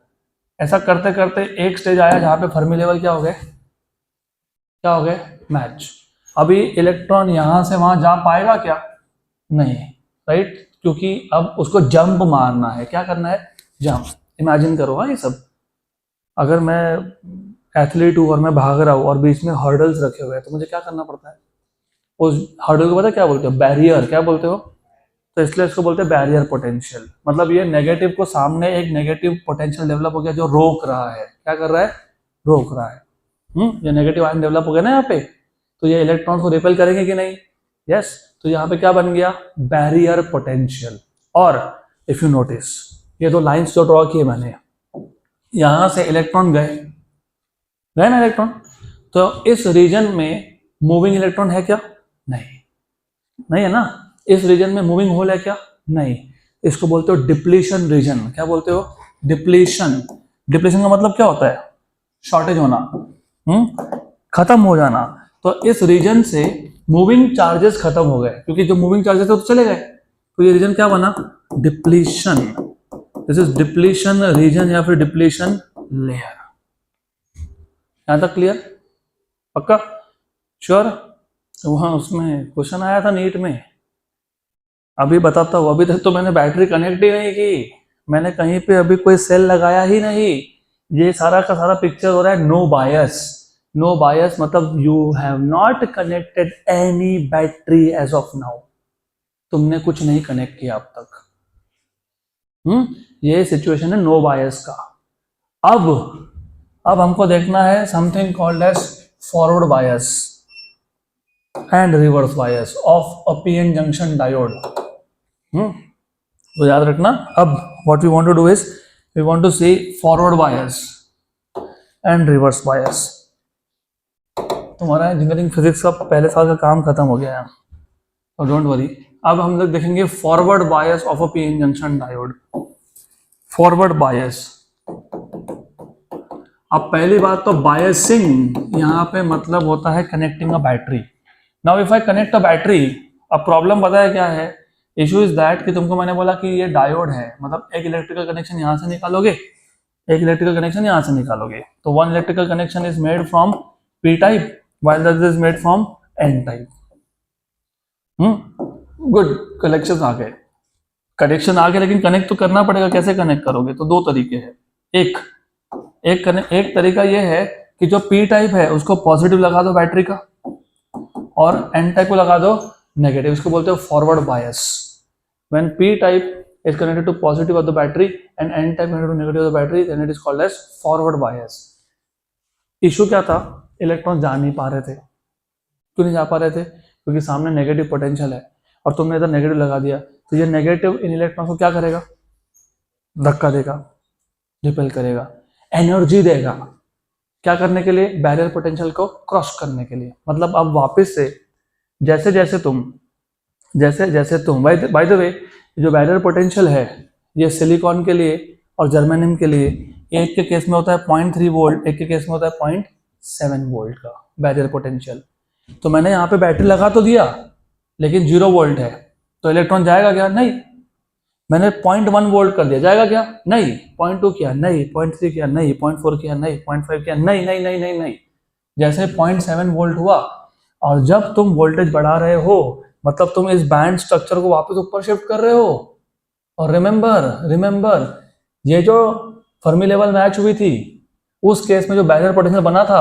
ऐसा करते करते एक स्टेज आया जहां पे फर्मी लेवल क्या हो गए? मैच। अभी इलेक्ट्रॉन यहां से वहां जा पाएगा क्या? नहीं, राइट, क्योंकि अब उसको जंप मारना है। क्या करना है? जंप। इमेजिन करो, हाँ, ये सब अगर मैं एथलीट हूँ और मैं भाग रहा हूँ और बीच में हर्डल्स रखे हुए हैं, तो मुझे क्या करना पड़ता है? उस हर्डल को पता है क्या बोलते हो? बैरियर। क्या बोलते हो? तो इसलिए इसको बोलते हैं बैरियर पोटेंशियल। मतलब ये नेगेटिव को, सामने एक नेगेटिव पोटेंशियल डेवलप हो गया जो रोक रहा है। क्या कर रहा है? रोक रहा है। ये नेगेटिव आयन डेवलप हो गया ना यहाँ पे, तो ये इलेक्ट्रॉन को रिपेल करेंगे कि नहीं? यस। तो यहाँ पे क्या बन गया? Barrier potential. और इफ यू नोटिस, ये दो लाइंस जो ड्रॉ किए मैंने, यहां से इलेक्ट्रॉन गए ना इलेक्ट्रॉन, तो इस रीजन में मूविंग इलेक्ट्रॉन है क्या? नहीं है ना। इस रीजन में मूविंग होल है क्या? नहीं। इसको बोलते हो डिप्लीशन रीजन। क्या बोलते हो? डिप्लीशन। डिप्लीशन का मतलब क्या होता है? शॉर्टेज होना, खत्म हो जाना। तो इस रीजन से मूविंग चार्जेस खत्म हो गए, क्योंकि जो मूविंग चार्जेस थे तो चले गए, तो ये रीजन क्या बना? Depletion. This is depletion region या फिर डिप्लीशन लेयर। यहां तक क्लियर? पक्का? श्योर? वहां उसमें क्वेश्चन आया था नीट में, अभी बताता हूँ। अभी तक तो मैंने बैटरी कनेक्ट ही नहीं की, मैंने कहीं पे अभी कोई सेल लगाया ही नहीं। ये सारा का सारा पिक्चर हो रहा है नो बायस। नो बायस मतलब you have not connected any battery as of now. तुमने कुछ नहीं कनेक्ट किया अब तक। ये सिचुएशन है नो बायस का। अब हमको देखना है something called as forward bias and reverse bias of a PN junction diode. तो याद रखना, अब what we want to do is we want to see forward bias and reverse bias. तुम्हारा इंजीनियरिंग फिजिक्स का पहले साल का काम खत्म हो गया है, और डोंट वरी, अब हम लोग देखेंगे forward bias of a PN junction diode. Forward bias, अब पहली बात तो बायसिंग यहाँ पे मतलब होता है connecting a battery. Now if I connect a battery, अब प्रॉब्लम पता है क्या है, इशू इज दैट कि तुमको मैंने बोला कि ये डायोड है, मतलब एक इलेक्ट्रिकल कनेक्शन यहाँ से निकालोगे, एक इलेक्ट्रिकल कनेक्शन यहाँ से निकालोगे, तो one electrical connection is made from P type while that is made from N type. Good, connection आ गए, कनेक्शन आ गए, लेकिन कनेक्ट तो करना पड़ेगा। कैसे कनेक्ट करोगे? तो दो तरीके हैं। एक तरीका ये है कि जो पी टाइप है उसको पॉजिटिव लगा दो बैटरी का, और एन टाइप को लगा दो नेगेटिव, इसको बोलते हो forward bias. When P type is connected to positive of the battery and N type connected to negative of the battery, then it is called as forward bias. Issue क्या था? Electron जा नहीं पा रहे थे। क्यों नहीं जा पा रहे थे? क्योंकि सामने नेगेटिव पोटेंशियल है और तुमने इधर नेगेटिव लगा दिया, तो ये नेगेटिव इन इलेक्ट्रॉन को क्या करेगा? धक्का देगा, रिपेल करेगा, एनर्जी देगा। क्या करने के लिए? बैरियर पोटेंशियल को क्रॉस करने के लिए। मतलब अब वापस से जैसे जैसे तुम बाय द वे, जो बैरियर पोटेंशियल है ये सिलिकॉन के लिए और जर्मेनियम के लिए एक के केस में होता है 0.3 वोल्ट, एक के केस में होता है 0.7 वोल्ट का बैरियर पोटेंशियल। तो मैंने यहाँ पे बैटरी लगा तो दिया, लेकिन 0 वोल्ट है, तो इलेक्ट्रॉन जाएगा क्या? नहीं। मैंने 0.1 वोल्ट कर दिया, जाएगा क्या? नहीं। 0.2 किया, नहीं। 0.3 किया, नहीं। 0.4 किया, नहीं। 0.5 किया, नहीं नहीं नहीं नहीं नहीं। जैसे 0.7 वोल्ट हुआ, और जब तुम वोल्टेज बढ़ा रहे हो मतलब तुम इस बैंड स्ट्रक्चर को वापस ऊपर शिफ्ट कर रहे हो। और रिमेंबर ये जो फर्मी लेवल मैच हुई थी उस केस में जो बैरियर पोटेंशियल बना था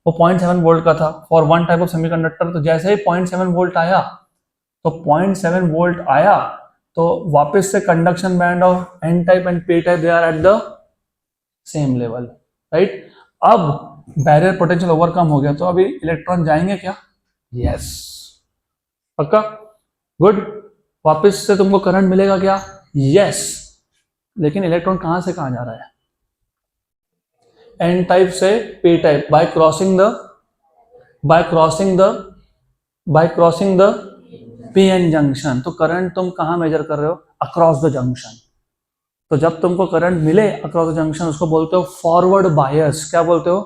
वो 0.7 वोल्ट का था for one type of semiconductor. तो जैसे ही 0.7 वोल्ट आया, तो 0.7 वोल्ट आया तो वापस से conduction band of N type and P type they are at the same level, right. अब बैरियर पोटेंशियल ओवरकम हो गया, तो अभी इलेक्ट्रॉन जाएंगे क्या? यस, पक्का, गुड। वापस से तुमको करंट मिलेगा क्या? यस। लेकिन इलेक्ट्रॉन कहां से कहां जा रहा है? एन टाइप से P type bye crossing the PN junction. तो करंट तुम कहां मेजर कर रहे हो? Across the junction. तो जब तुमको करंट मिले अक्रॉस द जंक्शन, उसको बोलते हो फॉरवर्ड बायस। क्या बोलते हो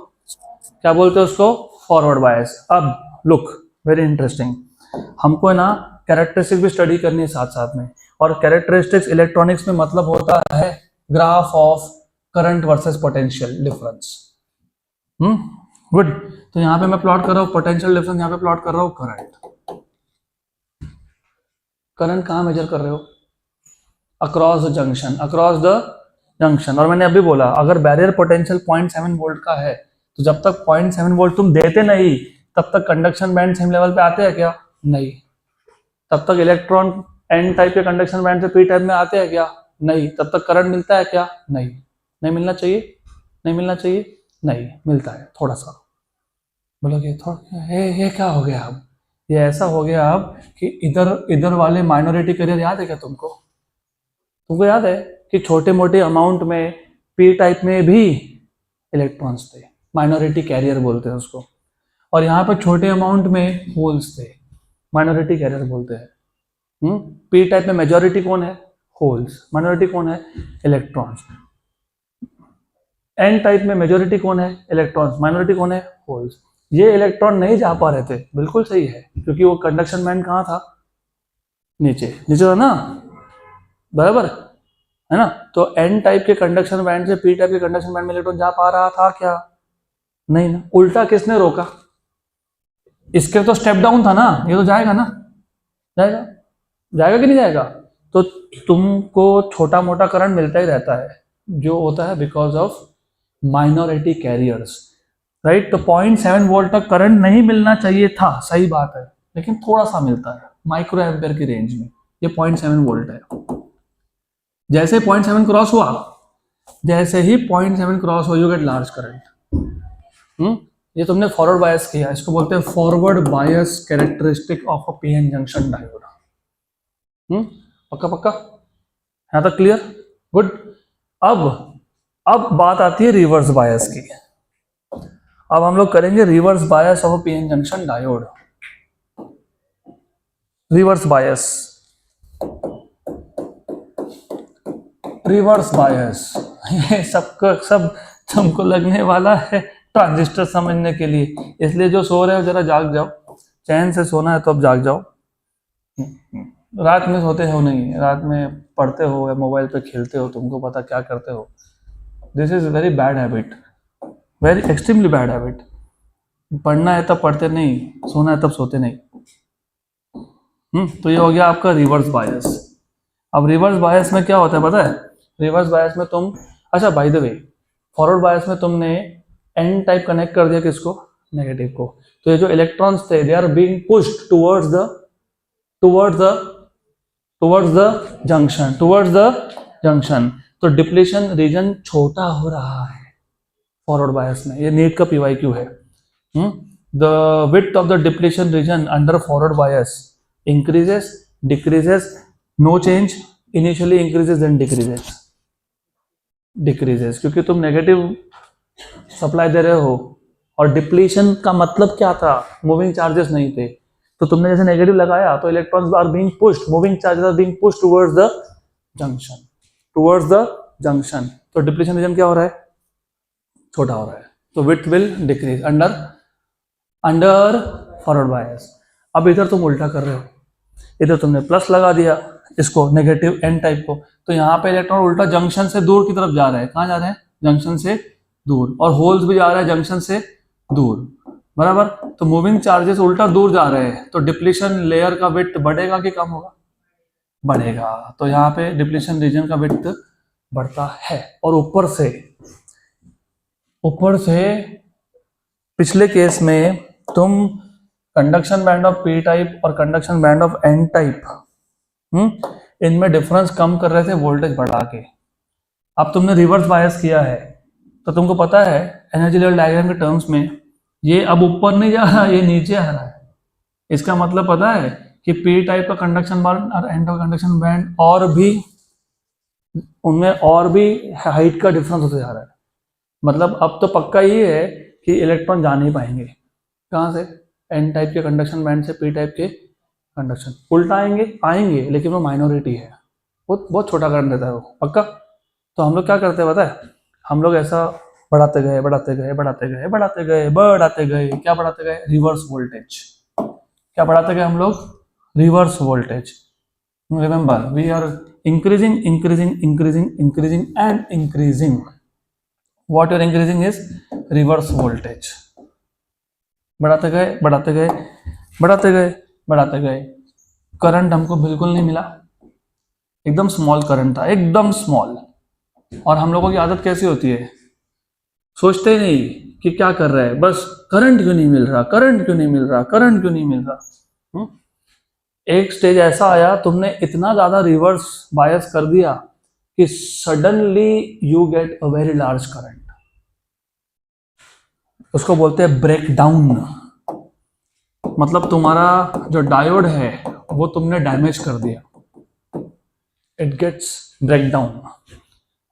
उसको? Forward bias. अब लुक, वेरी इंटरेस्टिंग, हमको है ना कैरेक्टरिस्टिक्स भी स्टडी करनी है साथ साथ में। और कैरेक्टरिस्टिक्स इलेक्ट्रॉनिक्स में मतलब होता है graph of current versus potential difference. Good. तो यहाँ पे मैं प्लॉट कर रहा हूँ पोटेंशियल डिफरेंस, यहाँ पे प्लॉट कर रहा हूँ करंट। करंट कहाँ मेजर कर रहे हो? Across the junction. और मैंने अभी बोला अगर बैरियर पोटेंशियल 0.7 वोल्ट का है, तो जब तक 0.7 वोल्ट तुम देते नहीं तब तक कंडक्शन बैंड सेम लेवल पे आते हैं क्या? नहीं। तब तक इलेक्ट्रॉन एन टाइप के कंडक्शन बैंड से पी टाइप में आते हैं क्या? नहीं। तब तक करंट मिलता है क्या? नहीं। नहीं मिलना चाहिए, नहीं मिलता है थोड़ा सा। बोलोगे थोड़ा ये क्या हो गया? अब ये ऐसा हो गया अब कि इधर वाले माइनॉरिटी कैरियर याद है क्या तुमको याद है कि छोटे मोटे अमाउंट में पी टाइप में भी इलेक्ट्रॉन्स थे, माइनॉरिटी कैरियर बोलते हैं उसको। और यहाँ पर छोटे अमाउंट में होल्स थे, माइनॉरिटी कैरियर बोलते हैं। पी टाइप में मेजॉरिटी कौन है? होल्स। माइनॉरिटी कौन है? इलेक्ट्रॉन्स। एन टाइप में मेजॉरिटी कौन है? इलेक्ट्रॉन्स। माइनॉरिटी कौन है? होल्स। ये इलेक्ट्रॉन नहीं जा पा रहे थे, बिल्कुल सही है, क्योंकि वो कंडक्शन बैंड कहाँ था? नीचे था ना, बराबर है ना। तो एन टाइप के कंडक्शन बैंड से पी टाइप के कंडक्शन बैंड में इलेक्ट्रॉन जा पा रहा था क्या? नहीं ना। उल्टा किसने रोका? इसके तो स्टेप डाउन था ना, ये तो जाएगा ना, जाएगा कि नहीं जाएगा? तो तुमको छोटा मोटा करंट मिलता ही रहता है, जो होता है because of minority carriers, right. तो 0.7 वोल्ट तक करंट नहीं मिलना चाहिए था, सही बात है, लेकिन थोड़ा सा मिलता है माइक्रो एम्पियर की रेंज में। ये 0.7 वोल्ट है। जैसे 0.7 क्रॉस हुआ, यू गेट लार्ज करंट। ये तुमने फॉरवर्ड बायस किया, इसको बोलते हैं forward bias characteristic of a PN junction diode. पक्का यहाँ तक क्लियर? गुड। अब बात आती है रिवर्स बायस की। अब हम लोग करेंगे reverse bias of PN junction diode. Reverse bias reverse bias. ये सबको सब तुमको लगने वाला है ट्रांजिस्टर समझने के लिए, इसलिए जो सो रहे हो जरा जाग जाओ, चैन से सोना है तो अब जाग जाओ। रात में सोते हो नहीं, रात में पढ़ते हो या मोबाइल पे खेलते हो, तुमको पता क्या करते हो। This is very bad habit, very extremely bad habit. पढ़ना है तब पढ़ते नहीं, सोना है तब सोते नहीं। तो ये हो गया आपका रिवर्स बायस। अब रिवर्स बायस में क्या होता है पता है? रिवर्स बायस में तुम, अच्छा bye the way, forward bias में तुमने एन टाइप कनेक्ट कर दिया किसको? नेगेटिव को। तो ये जो इलेक्ट्रॉन्स थे they are being pushed towards the junction. तो डिप्लीशन रीजन छोटा हो रहा है फॉरवर्ड बायस में। ये नीट का पीवाईक्यू है। The width of the depletion region under forward bias increases, decreases, no change, initially increases then decreases, क्योंकि तुम नेगेटिव सप्लाई दे रहे हो। और डिप्लीशन का मतलब क्या था? मूविंग चार्जेस नहीं थे, तो तुमने जैसे नेगेटिव लगाया तो electrons are being pushed, moving charges are being pushed towards the junction. तो डिप्लीशन रीजन क्या हो रहा है? छोटा हो रहा है। तो width will decrease under forward bias. अब इधर तुम उल्टा कर रहे हो, इधर तुमने प्लस लगा दिया इसको, नेगेटिव एन टाइप को, तो यहाँ पे इलेक्ट्रॉन उल्टा जंक्शन से दूर की तरफ जा रहे हैं। कहाँ जा रहे हैं? जंक्शन से दूर। और होल्स भी जा रहे हैं जंक्शन से दूर, बराबर। तो मूविंग चार्जेस उल्टा दूर जा रहे हैं, तो डिप्लीशन लेयर का विड्थ बढ़ेगा कि कम होगा? बढ़ेगा। तो यहाँ पे डिप्लीशन रीजन का विड्थ बढ़ता है। और ऊपर से पिछले केस में तुम conduction band of P type और conduction band of N type, इनमें डिफरेंस कम कर रहे थे वोल्टेज बढ़ा के। अब तुमने रिवर्स बायस किया है, तो तुमको पता है एनर्जी लेवल डायग्राम के टर्म्स में ये अब ऊपर नहीं जा रहा, ये नीचे आ रहा है। इसका मतलब पता है कि पी टाइप का कंडक्शन बैंड और एन टाइप कंडक्शन बैंड और भी उनमें और भी हाइट का डिफरेंस होता जा रहा है। मतलब अब तो पक्का ही है कि इलेक्ट्रॉन जा नहीं पाएंगे। कहाँ से? एन टाइप के कंडक्शन बैंड से पी टाइप के कंडक्शन। उल्टा आएंगे लेकिन वो माइनॉरिटी है, बहुत छोटा करंट देता है वो, पक्का। तो हम लोग क्या करते हैं पता है? हम लोग ऐसा बढ़ाते गए, क्या बढ़ाते गए? Reverse voltage. क्या बढ़ाते गए हम लोग? Reverse voltage. Remember, we are increasing and increasing. What you are increasing is reverse voltage. बढ़ाते गए, करंट हमको बिल्कुल नहीं मिला, एकदम स्मॉल करंट था, एकदम स्मॉल। और हम लोगों की आदत कैसी होती है? सोचते ही नहीं कि क्या कर रहा है, बस करंट क्यों नहीं मिल रहा। एक स्टेज ऐसा आया, तुमने इतना ज्यादा रिवर्स बायस कर दिया कि suddenly you get a very large current. उसको बोलते हैं ब्रेकडाउन। मतलब तुम्हारा जो डायोड है वो तुमने डैमेज कर दिया, इट गेट्स ब्रेकडाउन।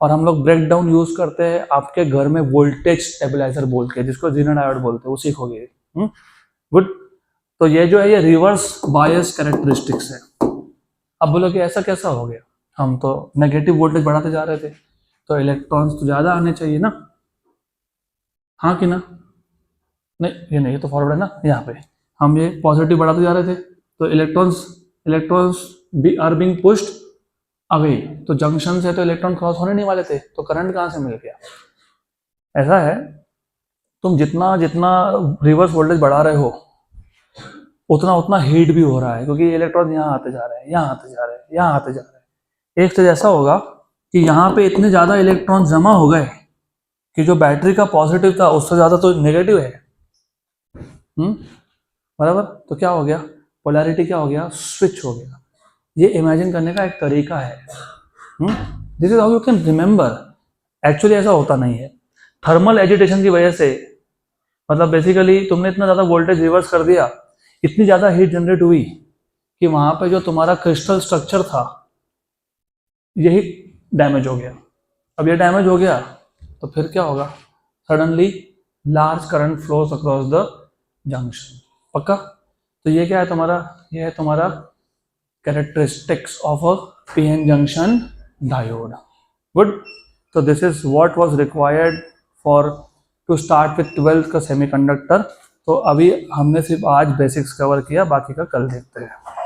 और हम लोग ब्रेकडाउन यूज करते हैं आपके घर में वोल्टेज स्टेबलाइजर बोल के, जिसको जीरो डायोड बोलते हैं, वो सीखोगे। गुड। तो ये जो है ये रिवर्स बायस कैरेक्टरिस्टिक्स है। अब बोलो कि ऐसा कैसा हो गया? हम तो नेगेटिव वोल्टेज बढ़ाते जा रहे थे, तो इलेक्ट्रॉन्स तो ज्यादा आने चाहिए ना, हाँ कि ना? नहीं, ये तो फॉरवर्ड है ना। यहाँ पे हम ये पॉजिटिव बढ़ाते जा रहे थे, तो electrons are being pushed away. तो जंक्शन से तो इलेक्ट्रॉन क्रॉस होने नहीं वाले थे, तो करंट कहाँ से मिल गया? ऐसा है, तुम जितना रिवर्स वोल्टेज बढ़ा रहे हो उतना हीट भी हो रहा है, क्योंकि इलेक्ट्रॉन यहाँ आते जा रहे हैं। एक स्टेज ऐसा होगा कि यहाँ पे इतने ज्यादा इलेक्ट्रॉन जमा हो गए कि जो बैटरी का पॉजिटिव था उससे ज्यादा तो नेगेटिव है। बराबर। तो क्या हो गया? पोलैरिटी क्या हो गया? स्विच हो गया। ये इमेजिन करने का एक तरीका है। This is how you can remember. Actually ऐसा होता नहीं है। थर्मल एजिटेशन की वजह से, मतलब बेसिकली तुमने इतना ज्यादा वोल्टेज रिवर्स कर दिया, इतनी ज्यादा हीट जनरेट हुई कि वहां पे जो तुम्हारा क्रिस्टल स्ट्रक्चर था यही डैमेज हो गया। अब ये डैमेज हो गया तो फिर क्या होगा? Suddenly large current flows across the junction, पक्का। तो ये क्या है तुम्हारा? ये है तुम्हारा characteristics of a PN junction diode. Good. तो this is what was required for to start with 12th का सेमीकंडक्टर। तो अभी हमने सिर्फ आज बेसिक्स कवर किया, बाकी का कल देखते हैं।